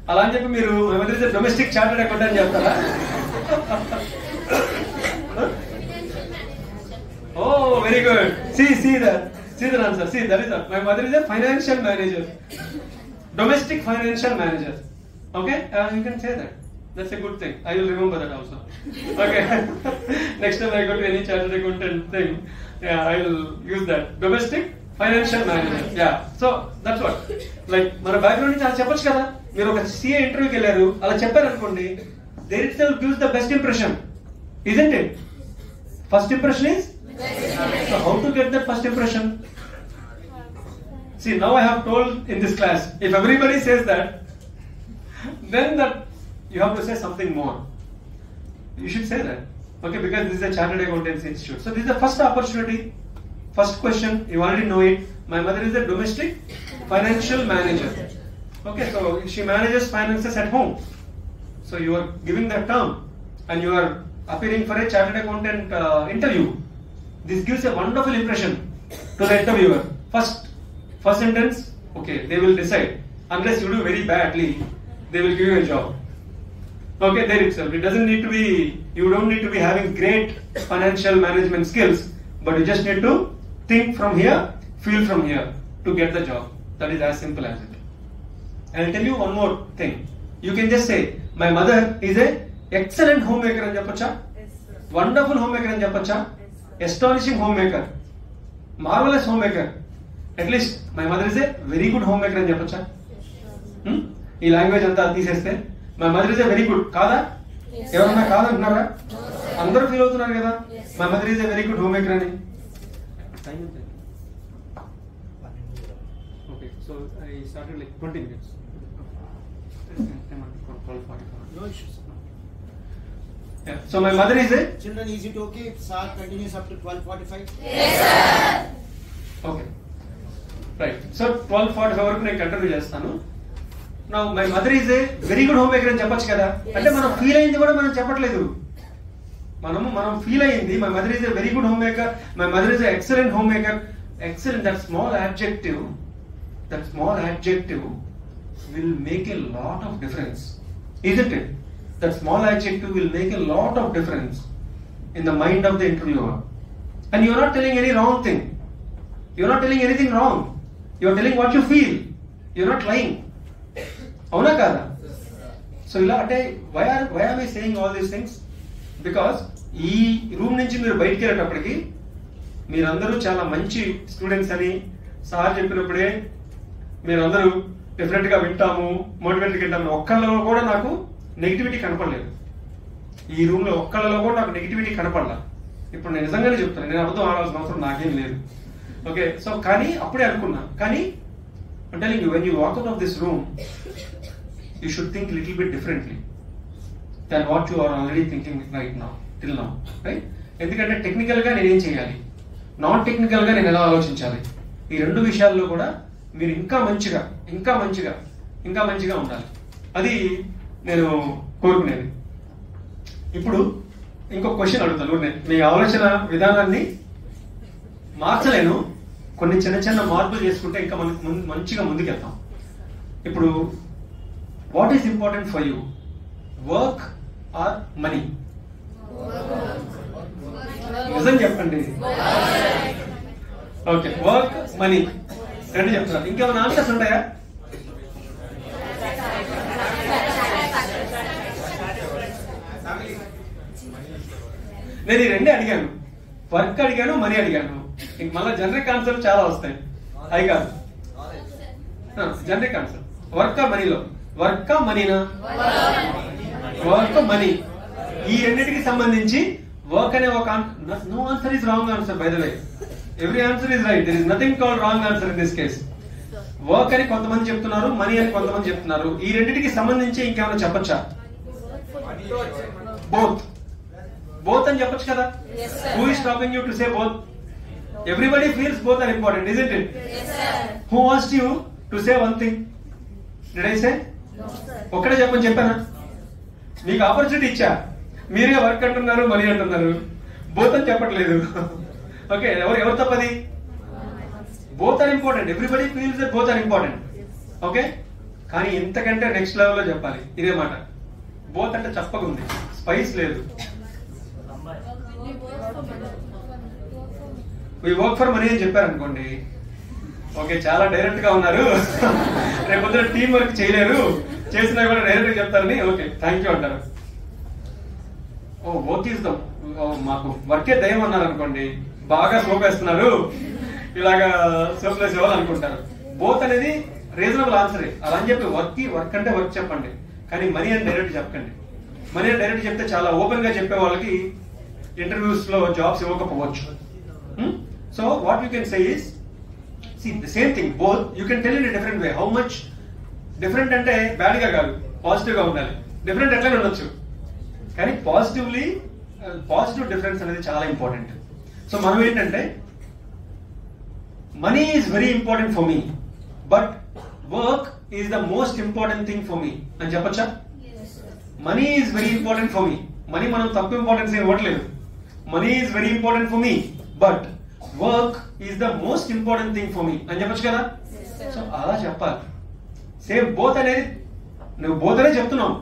అలా అని చెప్పి మీరు my mother is a domestic chartered accountant అని చెప్తారా? Oh very good. See the answer. See, that is that. My mother is a financial manager, domestic financial manager. Okay, you can say that. That's a good thing. I will remember that also. Okay. Next time I go to any chartered accountant thing, yeah, I will use that. Domestic financial management. Yeah. So that's what. Like మన బ్యాక్గ్రౌండ్ నుంచి అలా చెప్పొచ్చు కదా. మీరు ఒక CA ఇంటర్వ్యూకి వెళ్ళారు, అలా చెప్పారు అనుకోండి. There itself gives the best impression, isn't it? First impression is. So how to get that first impression? See, now I have told in this class. If everybody says that, then that. You have to say something more. You should say that. Okay, because this is a Chartered Accountancy Institute. So this is the first opportunity. First question, you already know it. My mother is a domestic financial manager. Okay, so she manages finances at home. So you are giving that term and you are appearing for a Chartered Accountant interview. This gives a wonderful impression to the interviewer. First sentence, okay, they will decide. Unless you do very badly, they will give you a job. Okay, there itself. It doesn't need to be, you don't need to be having great financial management skills, but you just need to think from here, feel from here to get the job. That is as simple as it. And I'll tell you one more thing. You can just say, my mother is a excellent homemaker అని చెప్పొచ్చా? Wonderful homemaker అని చెప్పొచ్చా? Astonishing homemaker. Marvelous homemaker. At least, my mother is a very good homemaker అని చెప్పొచ్చా? ఈ లాంగ్వేజ్ అంతా తీసేస్తే my mother is a very good కాదా? ఎవరన్నా కాదంటున్నారా? అందరూ ఫీల్ అవుతున్నారు కదా my mother is a very good homemaker అని. Okay, so I started like 20 minutes. No issues. Yeah. So my mother is a. Children, is it okay if sir continues up to 12:45? Yes, sir. Okay. Right. So 12:45 వరకు నేను కంటిన్యూ చేస్తాను. Now my mother is a very good homemaker అని చెప్పొచ్చు కదా. అంటే మనం ఫీల్ అయింది కూడా మనం చెప్పట్లేదు. మనం ఫీల్ అయింది my mother is a very good homemaker, my mother is an excellent homemaker. Excellent, that small adjective will make a lot of difference, isn't it? That small adjective will make a lot of difference in the mind of the interviewer. And you are not telling any wrong thing. You are not telling anything wrong. You are telling what you feel. You are not lying. అవునా కాదా? సో ఇలా అంటే why am I saying all these things? Because ఈ రూమ్ నుంచి మీరు బయటికి వెళ్ళేటప్పటికి మీరందరూ చాలా మంచి స్టూడెంట్స్ అని సార్ చెప్పినప్పుడే మీరందరూ డెఫినెట్ గా వింటాము, మోటివేట్ వింటాము. ఒక్కళ్ళలో కూడా నాకు నెగిటివిటీ కనపడలేదు. ఈ రూమ్ లో ఒక్కళ్ళలో కూడా నాకు నెగిటివిటీ కనపడలా. ఇప్పుడు నేను నిజంగానే చెప్తాను, నేను అబద్ధం ఆడాల్సిన అవసరం నాకేం లేదు. ఓకే, సో కానీ అప్పుడే అనుకున్నా. కానీ I'm telling you, when you walk out of this room, you should think a little bit differently than what you are already thinking right now, till now, right? ఎందుకంటే టెక్నికల్ గా నేనేం చేయాలి, నాన్ టెక్నికల్ గా నేను ఎలా ఆలోచించాలి, ఈ రెండు విషయాల్లో కూడా మీరు ఇంకా మంచిగా ఉండాలి. అది నేను కోరుకునేది. ఇప్పుడు ఇంకొక క్వశ్చన్ అడుగుతాను. మీ ఆలోచన విధానాన్ని మార్చలేను, కొన్ని చిన్న మార్పులు చేసుకుంటే ఇంకా మనకు మంచిగా ముందుకెళ్తాం. ఇప్పుడు what is important for you, work or money? నిజం చెప్పండి. ఓకే, వర్క్ మనీ రెండు చెప్తున్నారు. ఇంకేమైనా ఆన్సర్స్ ఉంటాయా? నేను ఈ రెండే అడిగాను, వర్క్ అడిగాను, మనీ అడిగాను. ఇంక మళ్ళీ జనరిక్ ఆన్సర్ చాలా వస్తాయి. అవి కాదు జనరిక్ ఆన్సర్. వర్క్ మనీలో వర్క్ మనీనా? వర్క్ మనీ, ఈ రెండింటికి సంబంధించి వర్క్ అనే ఒక no answer is wrong answer. By the way, every answer is right. There is nothing called wrong answer in this case. Work అని కొంతమంది చెప్తున్నారు, మనీ అని కొంతమంది చెప్తున్నారు. ఈ రెండింటికి సంబంధించి ఇంకేమైనా చెప్పొచ్చా? బోత్ అని చెప్పొచ్చు కదా. Who is stopping you to say both? Everybody feels both are important, isn't it? Yes, sir. Who asked you to say one thing? Did I say? No, sir. ఒక్కడే చెప్పానా? మీకు ఆపర్చునిటీ ఇచ్చా, మీరే వర్క్ అంటున్నారు, మనీ అంటున్నారు, బోత్ అని చెప్పట్లేదు. ఓకే, ఎవరు తప్పది? Both are important. Everybody feels that both are important. Okay, కానీ ఇంతకంటే నెక్స్ట్ లెవెల్ లో చెప్పాలి ఇదే మాట. బోత్ అంటే చెప్పకుంది, స్పైస్ లేదు. వి వర్క్ ఫర్ మనీ అని చెప్పారు అనుకోండి, ఓకే చాలా డైరెక్ట్ గా ఉన్నారు, రేపు పొద్దున టీం వర్క్ చేయలేరు, చేసినా కూడా డైరెక్ట్ చెప్తారని ఓకే థ్యాంక్ యూ అంటారు. ఓ వర్క్ ఈజ్ ద మాకు వర్కే దయం అన్నారు అనుకోండి, బాగా సోపేస్తున్నారు, ఇలాగా సోప్లెస్ ఇవ్వాలి అనుకుంటారు. బోత్ అనేది రీజనబుల్ ఆన్సరే. అలా అని చెప్పి వర్క్ అంటే వర్క్ చెప్పండి, కానీ మనీ అని డైరెక్ట్ చెప్పండి. మనీ అని డైరెక్ట్ చెప్తే చాలా ఓపెన్ గా చెప్పే వాళ్ళకి ఇంటర్వ్యూస్ లో జాబ్స్ ఇవ్వకపోవచ్చు. So what you can say is the same thing both you can tell in different way. How much different అంటే బ్యాడ్ గా కాదు, పాజిటివ్ గా ఉండాలి. డిఫరెంట్ ఎట్లా ఉండొచ్చు, కానీ పాజిటివ్ డిఫరెన్స్ అనేది చాలా ఇంపార్టెంట్. సో మనం ఏంటంటే money is very important for me, but work is the most important thing for me అని చెప్పొచ్చా? Money is very important for me. Money మనం తక్కువ ఇంపార్టెన్స్ ఇవ్వట్లేదు. Money is very important for me, but work is the most important thing for me అని చెప్పొచ్చు కదా. సో అలా చెప్పాలి. సేమ్ బోత్ అనేది నువ్వు బోత్ అనే చెప్తున్నావు,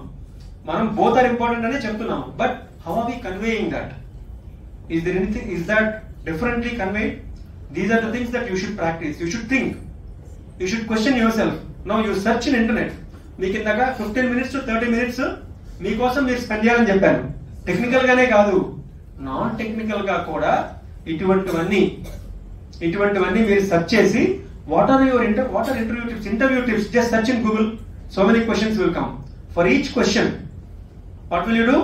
మనం బోత్ ఆర్ ఇంపార్టెంట్ అనే చెప్తున్నాము, but how are we conveying that? Is there anything, is that differently conveyed? These are the things that you should practice. You should think. You should question yourself. Now you search in internet. మీకు ఇందాక 15 minutes to 30 minutes మీకోసం మీరు స్పెండ్ చేయాలని చెప్పాను. టెక్నికల్ గానే కాదు, నాన్ టెక్నికల్ గా కూడా ఇటువంటివన్నీ మీరు సెర్చ్ చేసి what are interview tips? Interview tips. Just search in Google. So many questions will come. For each question, what will you do?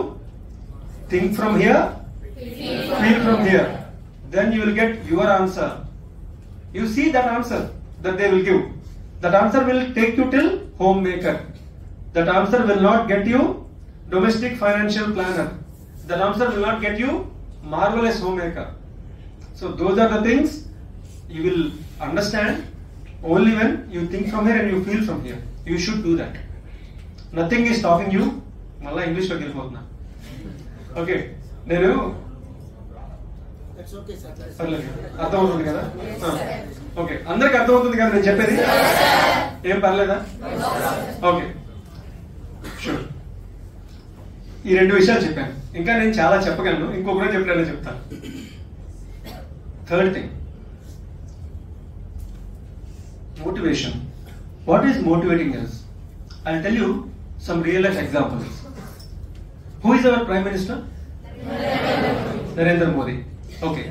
Think from here, feel from here. Then you will get your answer. You see that answer that they will give. That answer will take you till homemaker. That answer will not get you domestic financial planner. That answer will not get you marvelous homemaker. So those are the things you will understand only when you think from here and you feel from here. You should do that. Nothing is stopping you. Malla English lo gelipotuna. Okay. Nenu అర్థమవుతుంది కదా? ఓకే, అందరికి అర్థమవుతుంది కదా నేను చెప్పేది? ఏం పర్లేదా? Okay, sure. ఈ 2 విషయాలు చెప్పాను, ఇంకా నేను చాలా చెప్పగలను, ఇంకొకరే చెప్పలేను చెప్తాను. Third thing, motivation. What is motivating us? I'll tell you some real life examples. Who is our Prime Minister? Narendra Modi. Okay.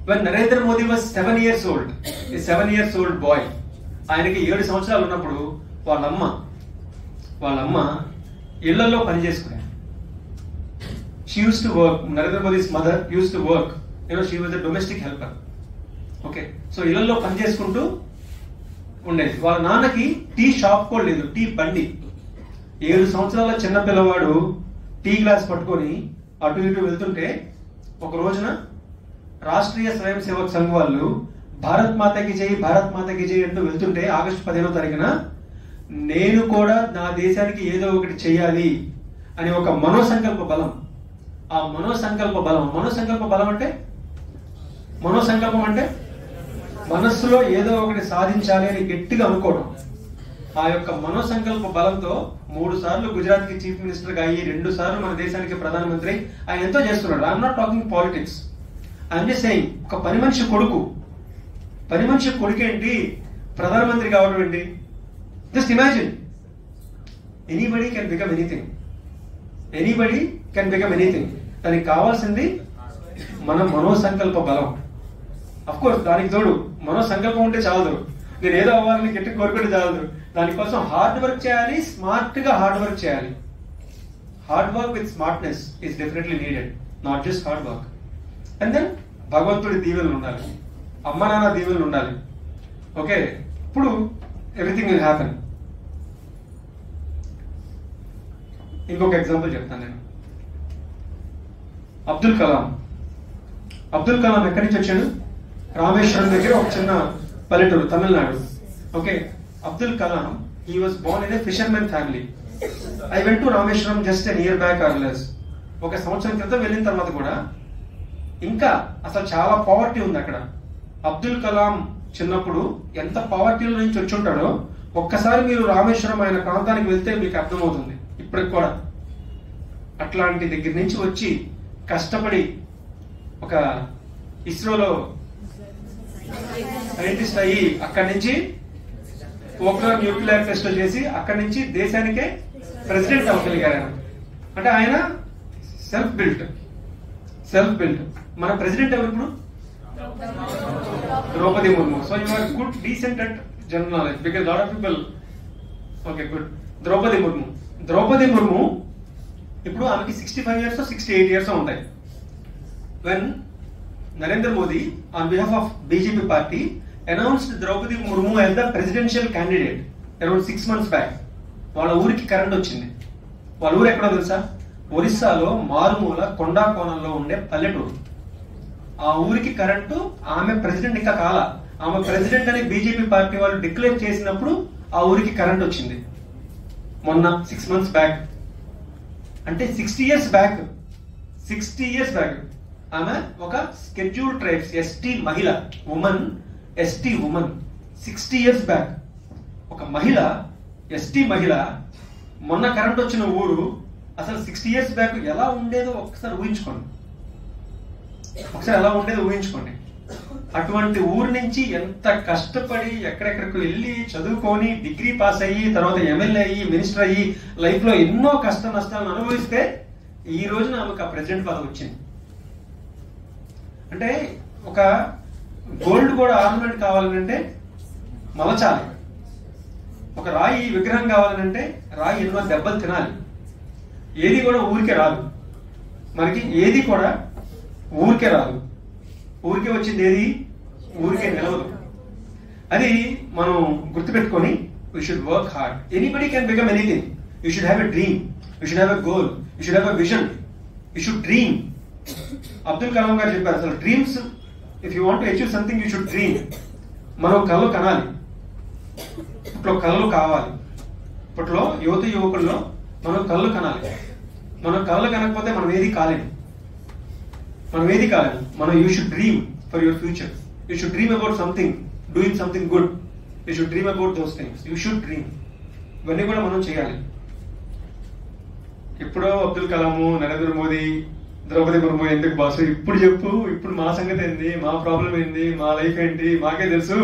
When Narendra Modi was 7 years old, a 7 years old boy, ఆయనకి 7 సంవత్సరాలు ఉన్నప్పుడు వాళ్ళమ్మ ఇళ్లలో పని చేసుకునే. She used to work. Narendra Modi's mother used to work. She was a domestic helper. Okay. So ఇళ్లలో పని చేసుకుంటూ ఉండేది. వాళ్ళ నాన్నకి టీ షాప్ కూడా లేదు, టీ బండి. 7 సంవత్సరాల చిన్న పిల్లవాడు టీ గ్లాస్ పట్టుకొని అటు ఇటు వెళ్తుంటే ఒక రోజున రాష్ట్రీయ స్వయం సేవక్ సంఘ్ వాళ్ళు భారత్ మాతకి జై అంటూ వెళ్తుంటే ఆగస్టు 15వ తారీఖున నేను కూడా నా దేశానికి ఏదో ఒకటి చెయ్యాలి అని ఒక మనోసంకల్ప బలం. ఆ మనోసంకల్ప బలం అంటే మనస్సులో ఏదో ఒకటి సాధించాలి అని గట్టిగా అనుకోవడం. ఆ యొక్క మనోసంకల్ప బలంతో 3 సార్లు గుజరాత్ కి చీఫ్ మినిస్టర్ గా అయ్యి 2 సార్లు మన దేశానికి ప్రధానమంత్రి ఆయన ఎంతో చేస్తున్నాడు. I'm not talking politics, I'm just saying. ఒక పని మనిషి కొడుకేంటి ప్రధానమంత్రి కావడం ఏంటి? Just imagine, anybody can become anything. దానికి కావాల్సింది మన మనోసంకల్ప బలం. అఫ్ కోర్స్ దానికి తోడు మనోసంకల్పం ఉంటే చాలదు, నేను ఏదో అవ్వాలని గట్టి కోరుకుంటే చాలదు. దానికోసం హార్డ్ వర్క్ చేయాలి, స్మార్ట్ గా హార్డ్ వర్క్ చేయాలి. Hard work with smartness is definitely needed, not just hard work. And then భగవంతుడి దీవెనలు ఉండాలి, అమ్మ నాన్న దీవెనలు ఉండాలి. ఓకే, ఇప్పుడు ఎవ్రీథింగ్ విల్ హ్యాపెన్. ఇంకొక ఎగ్జాంపుల్ చెప్తాను నేను. అబ్దుల్ కలాం ఎక్కడి నుంచి వచ్చాడు? రామేశ్వరం దగ్గర ఒక చిన్న పల్లెటూరు, Tamil Nadu. Okay, Abdul Kalam, he was born in a fisherman family. I went to Rameshwaram just a year back or less. ఒక సంవత్సరం క్రితం వెళ్ళిన తర్వాత కూడా ఇంకా అసలు చాలా పావర్టీ ఉంది అక్కడ. అబ్దుల్ కలాం చిన్నప్పుడు ఎంత పావర్టీలో నుంచి వచ్చి ఉంటాడో ఒక్కసారి మీరు రామేశ్వరం ఆయన ప్రాంతానికి వెళ్తే మీకు అర్థమవుతుంది. ఇప్పటికి కూడా అట్లాంటి దగ్గర నుంచి వచ్చి కష్టపడి ఒక ఇస్రోలో సైంటిస్ట్ అయ్యి అక్కడి నుంచి పోక్రాన్ న్యూక్లియర్ టెస్ట్ చేసి అక్కడి నుంచి దేశానికే ప్రెసిడెంట్ అవ్వగలిగారు ఆయన. అంటే ఆయన సెల్ఫ్ బిల్ట్. మన ప్రెసిడెంట్ ఎవరు ఇప్పుడు? Draupadi Murmu. So you are good decent at general knowledge because lot of people. Okay, good. Draupadi Murmu ఇప్పుడు ఆమెకి 65 years 68 years ఉంటాయి. When Narendra Modi on behalf of BJP party announced Draupadi Murmu as the presidential candidate around 6 months back. వాళ్ళ ఊరికి కరెంట్ వచ్చింది. వాళ్ళ ఊరు ఎక్కడో తెలుసా? ఒరిస్సాలో మారుమూల కొండా కోణంలో ఉండే పల్లెటూరు. ఆ ఊరికి కరెంటు, ఆమె ప్రెసిడెంట్ ఇంకా కాల, ఆమె ప్రెసిడెంట్ అని బీజేపీ పార్టీ వాళ్ళు డిక్లేర్ చేసినప్పుడు ఆ ఊరికి కరెంట్ వచ్చింది మొన్న 6 months బ్యాక్. అంటే 60 years బ్యాక్ ఆమె ఒక స్కెడ్యూల్డ్ ట్రైబ్స్ ఎస్టీ మహిళ, ఎస్టీ ఉమెన్ 60 years బ్యాక్ ఒక మహిళ, ఎస్టీ మహిళ మొన్న కరెంట్ వచ్చిన ఊరు అసలు 60 years బ్యాక్ ఎలా ఉండేదో ఒకసారి ఊహించుకోండి. అటువంటి ఊరు నుంచి ఎంత కష్టపడి ఎక్కడెక్కడికి వెళ్ళి చదువుకొని డిగ్రీ పాస్ అయ్యి తర్వాత ఎమ్మెల్యే అయ్యి మినిస్టర్ అయ్యి లైఫ్ లో ఎన్నో కష్ట నష్టాలను అనుభవిస్తే ఈ రోజున ఆమెకు ఆ ప్రెసిడెంట్ పదవి వచ్చింది. అంటే ఒక గోల్డ్ కూడా ఆర్నమెంట్ కావాలంటే మలచాలి. ఒక రాయి విగ్రహం కావాలంటే రాయి ఎన్నో దెబ్బలు తినాలి. ఏది కూడా ఊరికే రాదు. మనకి ఏది కూడా ఊరికే రాదు. ఊరికే వచ్చింది ఏది ఊరికే నిలవదు. అది మనం గుర్తుపెట్టుకొని we should work hard. Anybody can become anything. You should have a dream. You should have a goal. You should have a vision. You should dream. Abdul Kalam గారు చెప్పారు, అసలు dreams, if you want to achieve something you should dream. మనం కళ్ళు కనాలి. ఇప్పట్లో కళ్ళు కావాలి. ఇప్పట్లో యువకుల్లో మనం కళ్ళు కనాలి. మనం కళ్ళు కనకపోతే మనం ఏది కాలేము. మనం you should dream for your future. You should dream about something, doing something good. You should dream about those things. You should dream. ఇవన్నీ కూడా మనం చేయాలి. ఎప్పుడో అబ్దుల్ కలాము, నరేంద్ర మోదీ, ద్రౌపది ముర్ము ఎందుకు బాసు? ఇప్పుడు చెప్పు, ఇప్పుడు మా సంగతి ఏంది, మా ప్రాబ్లం ఏంది, మా లైఫ్ ఏంటి, మాకే తెలుసు,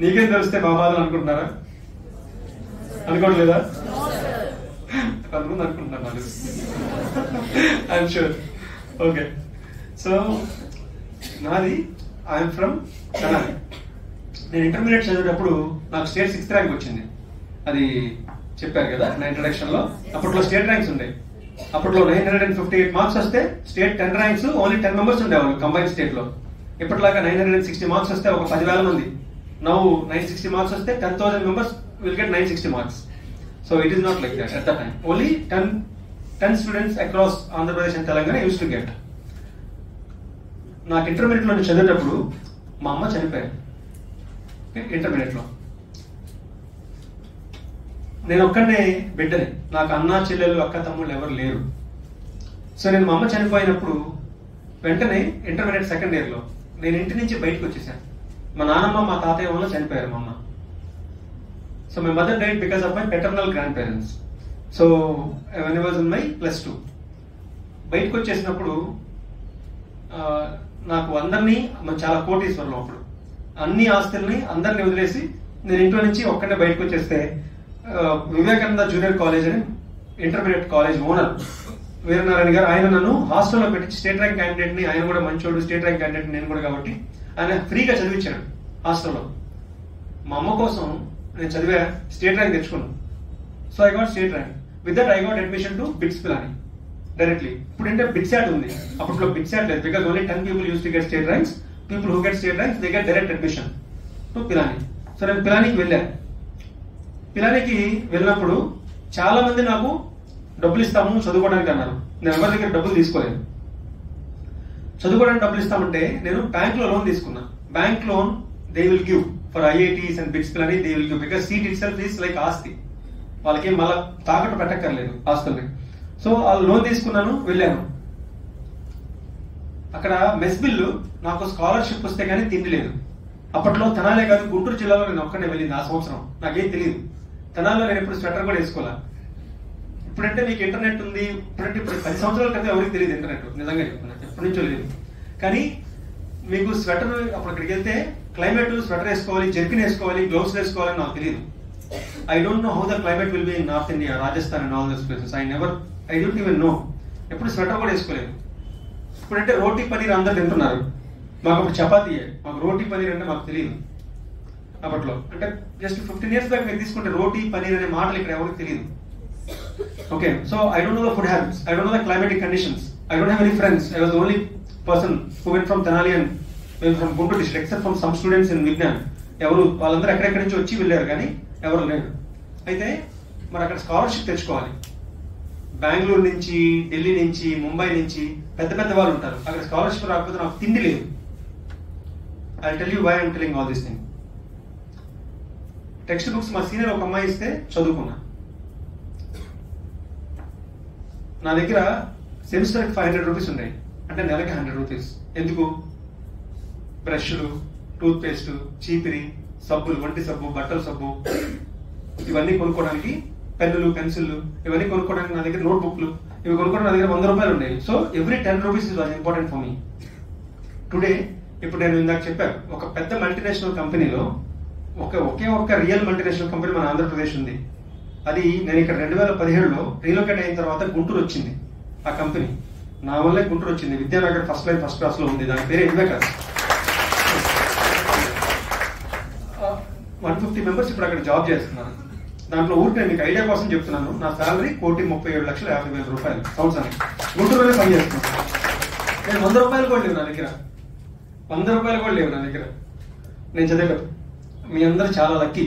నీకేం తెలిస్తే మా బాధలు అనుకుంటున్నారా? అనుకోవట్లేదా? కొంతమంది అనుకుంటున్నారు నాకు. I'm sure. ఓకే, సో నాది ఐఎమ్ ఫ్రమ్ తెనాలి. నేను ఇంటర్మీడియట్ చదివేటప్పుడు నాకు స్టేట్ 6th ర్యాంక్ వచ్చింది. అది చెప్పారు కదా నా ఇంట్రడక్షన్ లో. అప్పట్లో స్టేట్ ర్యాంక్స్ ఉండేవి. అప్పట్లో 958 మార్క్స్ వస్తే స్టేట్ 10 ర్యాంక్స్ ఓన్లీ 10 members ఉండేవాళ్ళు కంబైన్ స్టేట్ లో. ఇప్పటిలాగా 960 మార్క్స్ వస్తే ఒక 10,000 మంది. నవ్వు 960 మార్క్స్ వస్తే 10,000 members will get 960 marks. So it is not like that at that time. Only 10 students across Andhra Pradesh and Telangana used to get. నాకు ఇంటర్మీడియట్ లో చదివేటప్పుడు మా అమ్మ చనిపోయారు. ఇంటర్మీడియట్ లో నేను ఒక్కడే బిడ్డని. నాకు అన్న చెల్లెళ్ళు, అక్క తమ్ముళ్ళు ఎవరు లేరు. సో నేను మా అమ్మ చనిపోయినప్పుడు వెంటనే ఇంటర్మీడియట్ 2nd year లో నేను ఇంటి నుంచి బయటకు వచ్చేసాను. మా నాన్నమ్మ, మా తాతయ్య వల్ల చనిపోయారు మా అమ్మ. So my mother died because of my paternal grand parents. So when I was in my +2 బయటకు వచ్చేసినప్పుడు నాకు అందరినీ, చాలా కోటీశ్వరులు అప్పుడు, అన్ని ఆస్తుల్ని అందరినీ వదిలేసి నేను ఇంట్లో నుంచి ఒక్కడే బయటకు వచ్చేస్తే వివేకానంద జూనియర్ కాలేజ్ అని ఇంటర్మీడియట్ కాలేజ్ ఓనర్ వీరనారాయణ గారు, ఆయన నన్ను హాస్టల్లో పెట్టి స్టేట్ ర్యాంక్ క్యాండిడేట్ ని, ఆయన కూడా మంచోడు, స్టేట్ ర్యాంక్ క్యాండిడేట్ నేను కూడా కాబట్టి ఆయన ఫ్రీగా చదివించాడు హాస్టల్లో. మా అమ్మ కోసం నేను చదివా, స్టేట్ ర్యాంక్ తెచ్చుకున్నాను. So I got state rank. With that I got admission to bits Pilani directly. ఇప్పుడంటే బిట్సాట్ ఉంది, అప్పట్లో బిట్సాట్ లేదు. Because only 10 people used to get state ranks. People who get state ranks, they get direct admission to Pilani. So నేను పిలానికి వెళ్ళాను. పిలానికి వెళ్ళినప్పుడు చాలా మంది నాకు డబ్బులు ఇస్తాము చదువుకోవడానికి అన్నారు. నేను ఎవరి దగ్గర డబ్బులు తీసుకోలేదు. చదువుకోవడానికి డబ్బులు ఇస్తామంటే నేను బ్యాంక్ లో లోన్ తీసుకున్నా. Bank loan they will give for IITs and bits Pilani, they will give because seat it self is like ఆస్తి. వాళ్ళకి మళ్ళీ తాకట్టు పెట్టక్కర్లేదు ఆస్తుల్ని. సో ఆ లోన్ తీసుకున్నాను, వెళ్ళాను. అక్కడ మెస్ బిల్లు, నాకు స్కాలర్షిప్ వస్తే కానీ తిండి లేదు. అప్పట్లో తెనాలే కాదు, గుంటూరు జిల్లాలో నేను ఒక్కనే వెళ్ళింది ఆ సంవత్సరం. నాకేం తెలియదు. తెనాల్లో నేను ఎప్పుడు స్వెటర్ కూడా వేసుకోవాలా. ఇప్పుడంటే మీకు ఇంటర్నెట్ ఉంది. ఇప్పుడు 10 సంవత్సరాల క్రితం ఎవరికి తెలియదు ఇంటర్నెట్, నిజంగా చెప్తున్నాను, ఎప్పటి నుంచో లేదు. కానీ మీకు స్వెటర్, అప్పుడు అక్కడికి వెళ్తే క్లైమేట్, స్వెటర్ వేసుకోవాలి, జర్కిన్ వేసుకోవాలి, గ్లౌస్ వేసుకోవాలని నాకు తెలియదు. I don't know how the climate will be in North India, Rajasthan and all those places. I don't even know. ఎప్పుడు స్వెటర్ కూడా వేసుకోలేదు. ఇప్పుడంటే రోటీ పనీర్ అందరు తింటున్నారు, మాకు అప్పుడు చపాతీయే. మాకు రోటీ పనీర్ అంటే మాకు తెలియదు అప్పట్లో. అంటే జస్ట్ 15 years బ్యాక్ మీరు తీసుకుంటే రోటీ పనీర్ అనే మాటలు ఇక్కడ ఎవరికి తెలియదు. Okay, so I don't know the food habits, I don't know the climatic conditions, I don't have any friends. I was the only person who went from Tenali and from Guntur district, except from some students in Vignan. ఎవరు వాళ్ళందరూ ఎక్కడెక్కడి నుంచి వచ్చి వెళ్ళారు కానీ ఎవరు లేరు. అయితే మరి అక్కడ స్కాలర్షిప్ తెచ్చుకోవాలి. బెంగళూరు నుంచి, ఢిల్లీ నుంచి, ముంబై నుంచి పెద్ద పెద్ద వాళ్ళు ఉంటారు. అక్కడ స్కాలర్షిప్ రాకపోతే నాకు తిండి లేదు. I tell you why I'm telling all this thing. Textbooks మా సీనియర్ ఒక అమ్మాయి ఇస్తే చదువుకున్నా. నా దగ్గర సెమిస్టర్కి 500 రూపీస్ ఉన్నాయి, అంటే నెలకి 100 రూపీస్. ఎందుకు? బ్రష్లు, టూత్ పేస్ట్, చీపిరి, సబ్బులు, వంటి సబ్బు, బట్టల సబ్బు, ఇవన్నీ కొనుక్కోవడానికి, పెన్నులు, పెన్సిళ్ళు, ఇవన్నీ కొనుక్కోవడానికి నా దగ్గర నోట్బుక్లు, ఇవి కొనుక్కోవడానికి నా దగ్గర 100 రూపాయలు ఉండేవి. So every 10 rupees is was important for me. Today ఇప్పుడు నేను ఇందాక చెప్పాను, ఒక పెద్ద మల్టీనేషనల్ కంపెనీలో ఒకే ఒక్క రియల్ మల్టీనేషనల్ కంపెనీ మన ఆంధ్రప్రదేశ్ ఉంది. అది నేను ఇక్కడ 2017లో రీలొకేట్ అయిన తర్వాత గుంటూరు వచ్చింది ఆ కంపెనీ. నా వల్లే గుంటూరు వచ్చింది. విద్యానగర్ ఫస్ట్ క్లాస్ లో ఉంది. దాని పేరు ఇన్వెకర్స్. 150 మెంబర్స్ ఇప్పుడు అక్కడ జాబ్ చేస్తున్నారు. దాంట్లో ఊరికి మీకు ఐడియా కోసం చెప్తున్నాను, నా శాలరీ 1,37,50,000 రూపాయలు సంవత్సరానికి. గుంటూరులోనే పని చేస్తున్నాను. నేను 100 రూపాయలు కూడా లేవు నా దగ్గర, 100 రూపాయలు కూడా లేవు నా దగ్గర. నేను చదివేటప్పుడు మీ అందరూ చాలా లక్కీ.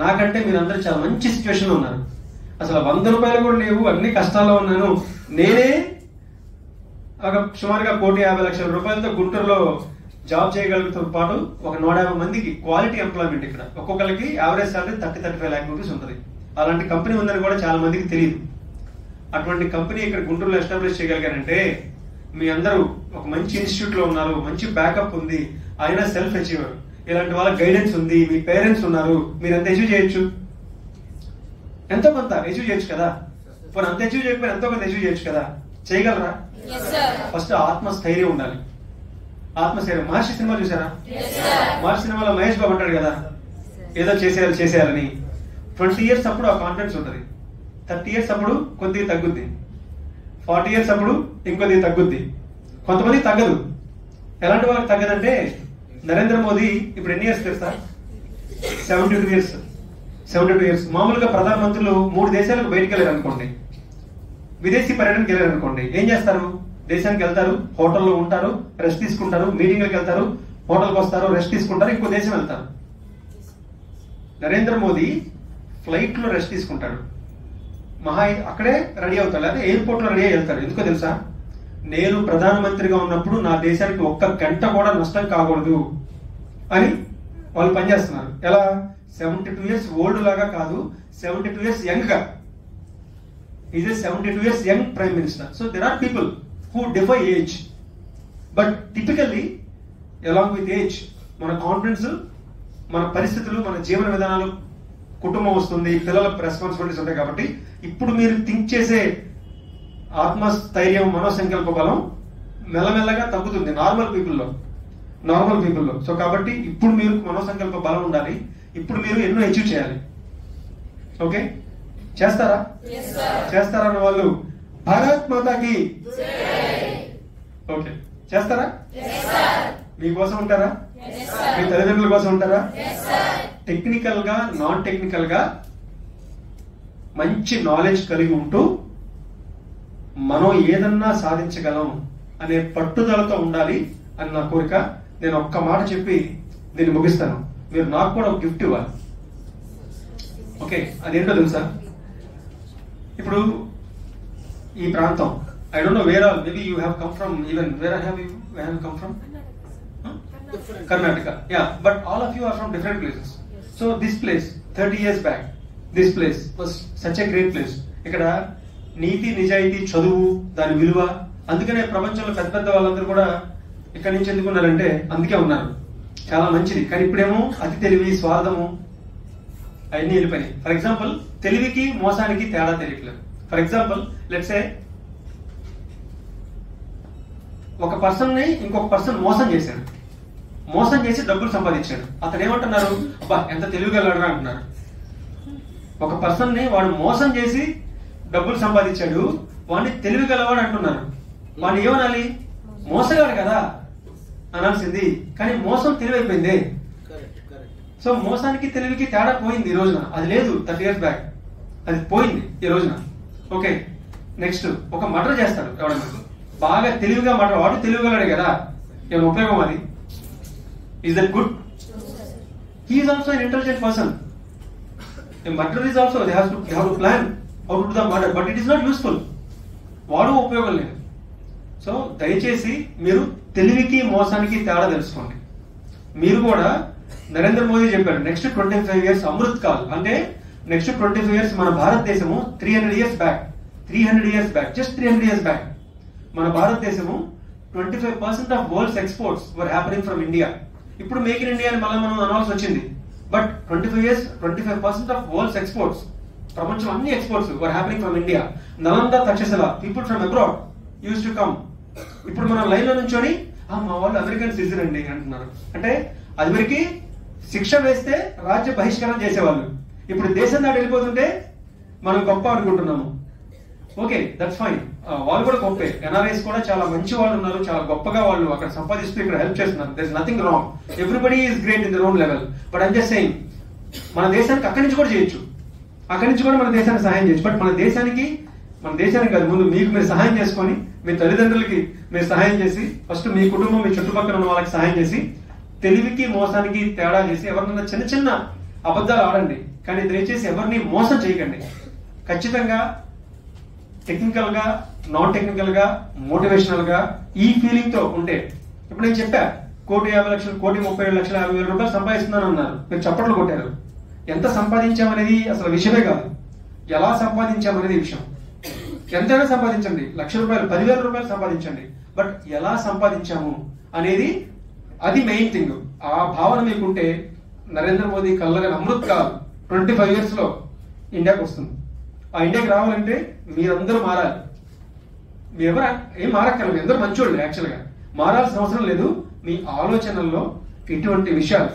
నాకంటే మీరందరూ చాలా మంచి సిచ్యువేషన్లో ఉన్నారు. అసలు 100 రూపాయలు కూడా లేవు, అన్ని కష్టాల్లో ఉన్నాను. నేనే ఒక సుమారుగా 1,50,00,000 రూపాయలతో గుంటూరులో జాబ్ చేయగలుగుతో పాటు ఒక 150 మందికి క్వాలిటీ ఎంప్లాయ్మెంట్. ఇక్కడ ఒక్కొక్కరికి యావరేజ్ సాలరీ 30-35 lakh రూపీస్ ఉంటుంది. అలాంటి కంపెనీ ఉందని కూడా చాలా మందికి తెలియదు. అటువంటి కంపెనీ ఇక్కడ గుంటూరులో ఎస్టాబ్లిష్ చేయగలిగారంటే మీ అందరూ ఒక మంచి ఇన్స్టిట్యూట్ లో ఉన్నారు, మంచి బ్యాకప్ ఉంది, అయినా సెల్ఫ్ అచీవర్, ఇలాంటి వాళ్ళ గైడెన్స్ ఉంది, మీ పేరెంట్స్ ఉన్నారు, మీరు ఎంత అచీవ్ చేయొచ్చు, ఎంతో కొంత అచీవ్ చేయొచ్చు కదా. పోనీ అంత అచీవ్ చేయకపోయినా ఎంతో కొంత అచీవ్ చేయొచ్చు కదా. చేయగలరా? ఫస్ట్ ఆత్మస్థైర్యం ఉండాలి. ఆత్మస్థైర్యం. మహర్షి సినిమా చూసారా? మహర్షి సినిమాలో మహేష్ బాబు అంటాడు కదా, ఏదో చేసేయాలని. 20 years అప్పుడు ఆ కాన్ఫిడెన్స్ ఉంటుంది. 30 years అప్పుడు కొద్దిగా తగ్గుద్ది. 40 years అప్పుడు ఇంకొద్దిగా తగ్గుద్ది. కొంతమంది తగ్గదు. ఎలాంటి వాళ్ళకి తగ్గదంటే, నరేంద్ర మోదీ ఇప్పుడు ఎన్ని ఇయర్స్ తెలుసా? 72 years. 72 years. మామూలుగా ప్రధానమంత్రులు 3 దేశాలకు బయటికి వెళ్ళారు అనుకోండి, విదేశీ పర్యటనకి వెళ్ళారు అనుకోండి, ఏం చేస్తారు? దేశానికి వెళ్తారు, హోటల్లో ఉంటారు, రెస్ట్ తీసుకుంటారు, మీటింగ్లకు వెళ్తారు, హోటల్కి వస్తారు, రెస్ట్ తీసుకుంటారు, ఇంకో దేశం వెళ్తారు. నరేంద్ర మోదీ ఫ్లైట్ లో రెస్ట్ తీసుకుంటాడు, అక్కడే రెడీ అవుతాడు, లేదా ఎయిర్పోర్ట్ లో రెడీ అయ్యి వెళ్తాడు. ఎందుకో తెలుసా? నేను ప్రధానమంత్రిగా ఉన్నప్పుడు నా దేశానికి 1 గంట కూడా నష్టం కాకూడదు అని వాళ్ళు పనిచేస్తున్నారు. ఎలా? 72 years ఓల్డ్ లాగా కాదు, 72 years యంగ్ గా. Is a 72 years young prime minister. So there are people who defy age, but typically along with age మన కాన్ఫిడెన్స్, మన పరిస్థితులు, మన జీవన విధానాలు, కుటుంబం వస్తుంది, పిల్లల రెస్పాన్సిబిలిటీస్ ఉంటాయి. కాబట్టి ఇప్పుడు మీరు థింక్ చేసే ఆత్మస్థైర్యం, మనోసంకల్ప బలం మెల్లమెల్లగా తగ్గుతుంది నార్మల్ పీపుల్లో. సో కాబట్టి ఇప్పుడు మీరు మనోసంకల్ప బలం ఉండాలి. ఇప్పుడు మీరు ఎన్నో అచీవ్ చేయాలి. ఓకే, చేస్తారన్న వాళ్ళు భారత్ మాతాకి. ఓకే, చేస్తారా? మీకోసం ఉంటారా? మీ తల్లిదండ్రుల కోసం ఉంటారా? టెక్నికల్ గా, నాన్ టెక్నికల్ గా మంచి నాలెడ్జ్ కలిగి ఉంటూ మనం ఏదన్నా సాధించగలం అనే పట్టుదలతో ఉండాలి అని నా కోరిక. నేను ఒక్క మాట చెప్పి దీన్ని ముగిస్తాను. మీరు నాకు కూడా ఒక గిఫ్ట్ ఇవ్వాలి. ఓకే, అదేంటో తెలుసా? ఇప్పుడు ఈ ప్రాంతం, I don't know where all, maybe you have come from, even where have you come from? Karnataka. Yeah, but all of you are from different places. So this place 30 years back, this place was such a great place. ఇక్కడ నీతి, నిజాయితీ, చదువు, దాని విలువ, అందుకనే ప్రపంచంలో పెద్ద వాళ్ళందరూ కూడా ఇక్కడి నుంచి ఎందుకున్నారంటే అందుకే ఉన్నారు. చాలా మంచిది. కానీ ఇప్పుడేమో అతి తెలివి, స్వార్థము అవన్నీ వెళ్ళిపోయినాయి. ఫర్ ఎగ్జాంపుల్, తెలివికి మోసానికి తేడా తెలియట్లేదు. ఫర్ ఎగ్జాంపుల్, లెట్స్ సే ఒక పర్సన్ ని ఇంకొక పర్సన్ మోసం చేసి డబ్బులు సంపాదించాడు. అతను ఏమంటున్నారు? బా ఎంత తెలివిగలరా అంటున్నారు. ఒక పర్సన్ ని వాడు మోసం చేసి డబ్బులు సంపాదించాడు, వాడిని తెలివి గలవాడు అంటున్నారు. వాడిని ఏమనాలి? మోసగాడు కదా అనాల్సింది, కానీ మోసం తెలివైపోయింది. సో మోసానికి తెలివికి తేడా పోయింది ఈ రోజున. అది లేదు 30 years బ్యాక్, అది పోయింది ఈ రోజున. ఓకే, నెక్స్ట్ ఒక మర్డర్ చేస్తాడు ఎవడన్నా, బాగా తెలివిగా మర్డర్, వాడు తెలివిగలడు కదా, ఏమైనా ఉపయోగం అది? Is that good? He is also an intelligent person. A murder is also they have to plan how to do the murder, but it is not useful. వాడు ఉపయోగం లేదు. సో దయచేసి మీరు తెలివికి మోసానికి తేడా తెలుసుకోండి. మీరు కూడా నరేంద్ర మోదీ చెప్పారు నెక్స్ట్ 25 years అమృత్ కాల్, అంటే నెక్స్ట్ 25 years మన భారతదేశము 300 years back, just 300 years back మన భారతదేశము 25% of world's exports were happening from India. ఇప్పుడు మేక్ ఇన్ ఇండియా అని మళ్ళీ మనం అనాల్సి వచ్చింది. బట్ 25% ఆఫ్ వరల్డ్స్ ఎక్స్పోర్ట్స్, ప్రపంచం అన్ని exports were happening from India. Nalanda, Takshashila, people from abroad use to come. ఇప్పుడు మనం లైన్ లో నుంచొని మా వాళ్ళు అమెరికన్ సిటిజన్ అండి అంటున్నారు. అంటే అది వరకు శిక్ష వేస్తే రాజ్య బహిష్కరణ చేసేవాళ్ళు, ఇప్పుడు దేశం దాటి వెళ్ళిపోతుంటే మనం గొప్ప అనుకుంటున్నాము. ఓకే, దట్స్ ఫైన్, వాళ్ళు కూడా గొప్పే. ఎన్ఆర్ఐస్ కూడా చాలా మంచి వాళ్ళు ఉన్నారు, చాలా గొప్పగా వాళ్ళు అక్కడ సంపాదిస్తూ ఇక్కడ హెల్ప్ చేస్తున్నారు. There is nothing wrong, everybody is great in their own level. But I'm just saying, మన దేశానికి అక్కడి నుంచి కూడా చేయొచ్చు, అక్కడి నుంచి కూడా మన దేశానికి సహాయం చేయొచ్చు. బట్ మన దేశానికి కాదు, ముందు మీకు మీరు సహాయం చేసుకొని, మీ తల్లిదండ్రులకి మీరు సహాయం చేసి, ఫస్ట్ మీ కుటుంబం, మీ చుట్టుపక్కల ఉన్న వాళ్ళకి సహాయం చేసి, తెలివికి మోసానికి తేడా చేసి ఎవరినైనా చిన్న చిన్న అబద్ధాలు ఆడండి, కానీ దయచేసి ఎవరిని మోసం చేయకండి. ఖచ్చితంగా టెక్నికల్ గా, నాన్ టెక్నికల్ గా, మోటివేషనల్ గా ఈ ఫీలింగ్ తో ఉంటే, ఇప్పుడు నేను చెప్పా 1,50,00,000, 1,37,50,000 రూపాయలు సంపాదిస్తున్నాను అన్నారు, మీరు చప్పట్లు కొట్టారు. ఎంత సంపాదించామనేది అసలు విషయమే కాదు, ఎలా సంపాదించామనేది విషయం. ఎంతైనా సంపాదించండి, 1,00,000 రూపాయలు, 10,000 రూపాయలు సంపాదించండి, బట్ ఎలా సంపాదించాము అనేది అది మెయిన్ థింగ్. ఆ భావన మీకుంటే నరేంద్ర మోదీ కళ్ళగా అమృత్ కాల్ 25 years లో ఇండియాకి వస్తుంది. ఆ ఇండియాకి రావాలంటే మీరందరూ మారాలి. మీరు ఎవరు ఏం మారక్కర్లేదు, అందరూ మంచోళ్ళు. యాక్చువల్ గా మారాల్సిన అవసరం లేదు. మీ ఆలోచనల్లో ఇటువంటి విషయాలు,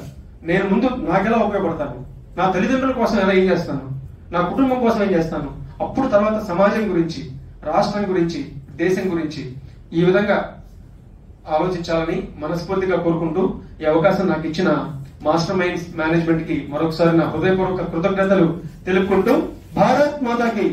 నేను ముందు నాకెలా ఉపయోగపడతాను, నా తల్లిదండ్రుల కోసం ఎలా ఏం చేస్తాను, నా కుటుంబం కోసం ఏం చేస్తాను, అప్పుడు తర్వాత సమాజం గురించి, రాష్ట్రం గురించి, దేశం గురించి ఈ విధంగా ఆలోచించాలని మనస్ఫూర్తిగా కోరుకుంటూ, ఈ అవకాశం నాకు ఇచ్చిన మాస్టర్ మైండ్స్ మేనేజ్మెంట్ కి మరొకసారి నా హృదయపూర్వక కృతజ్ఞతలు తెలుపుకుంటూ, భారత్ మాతాకి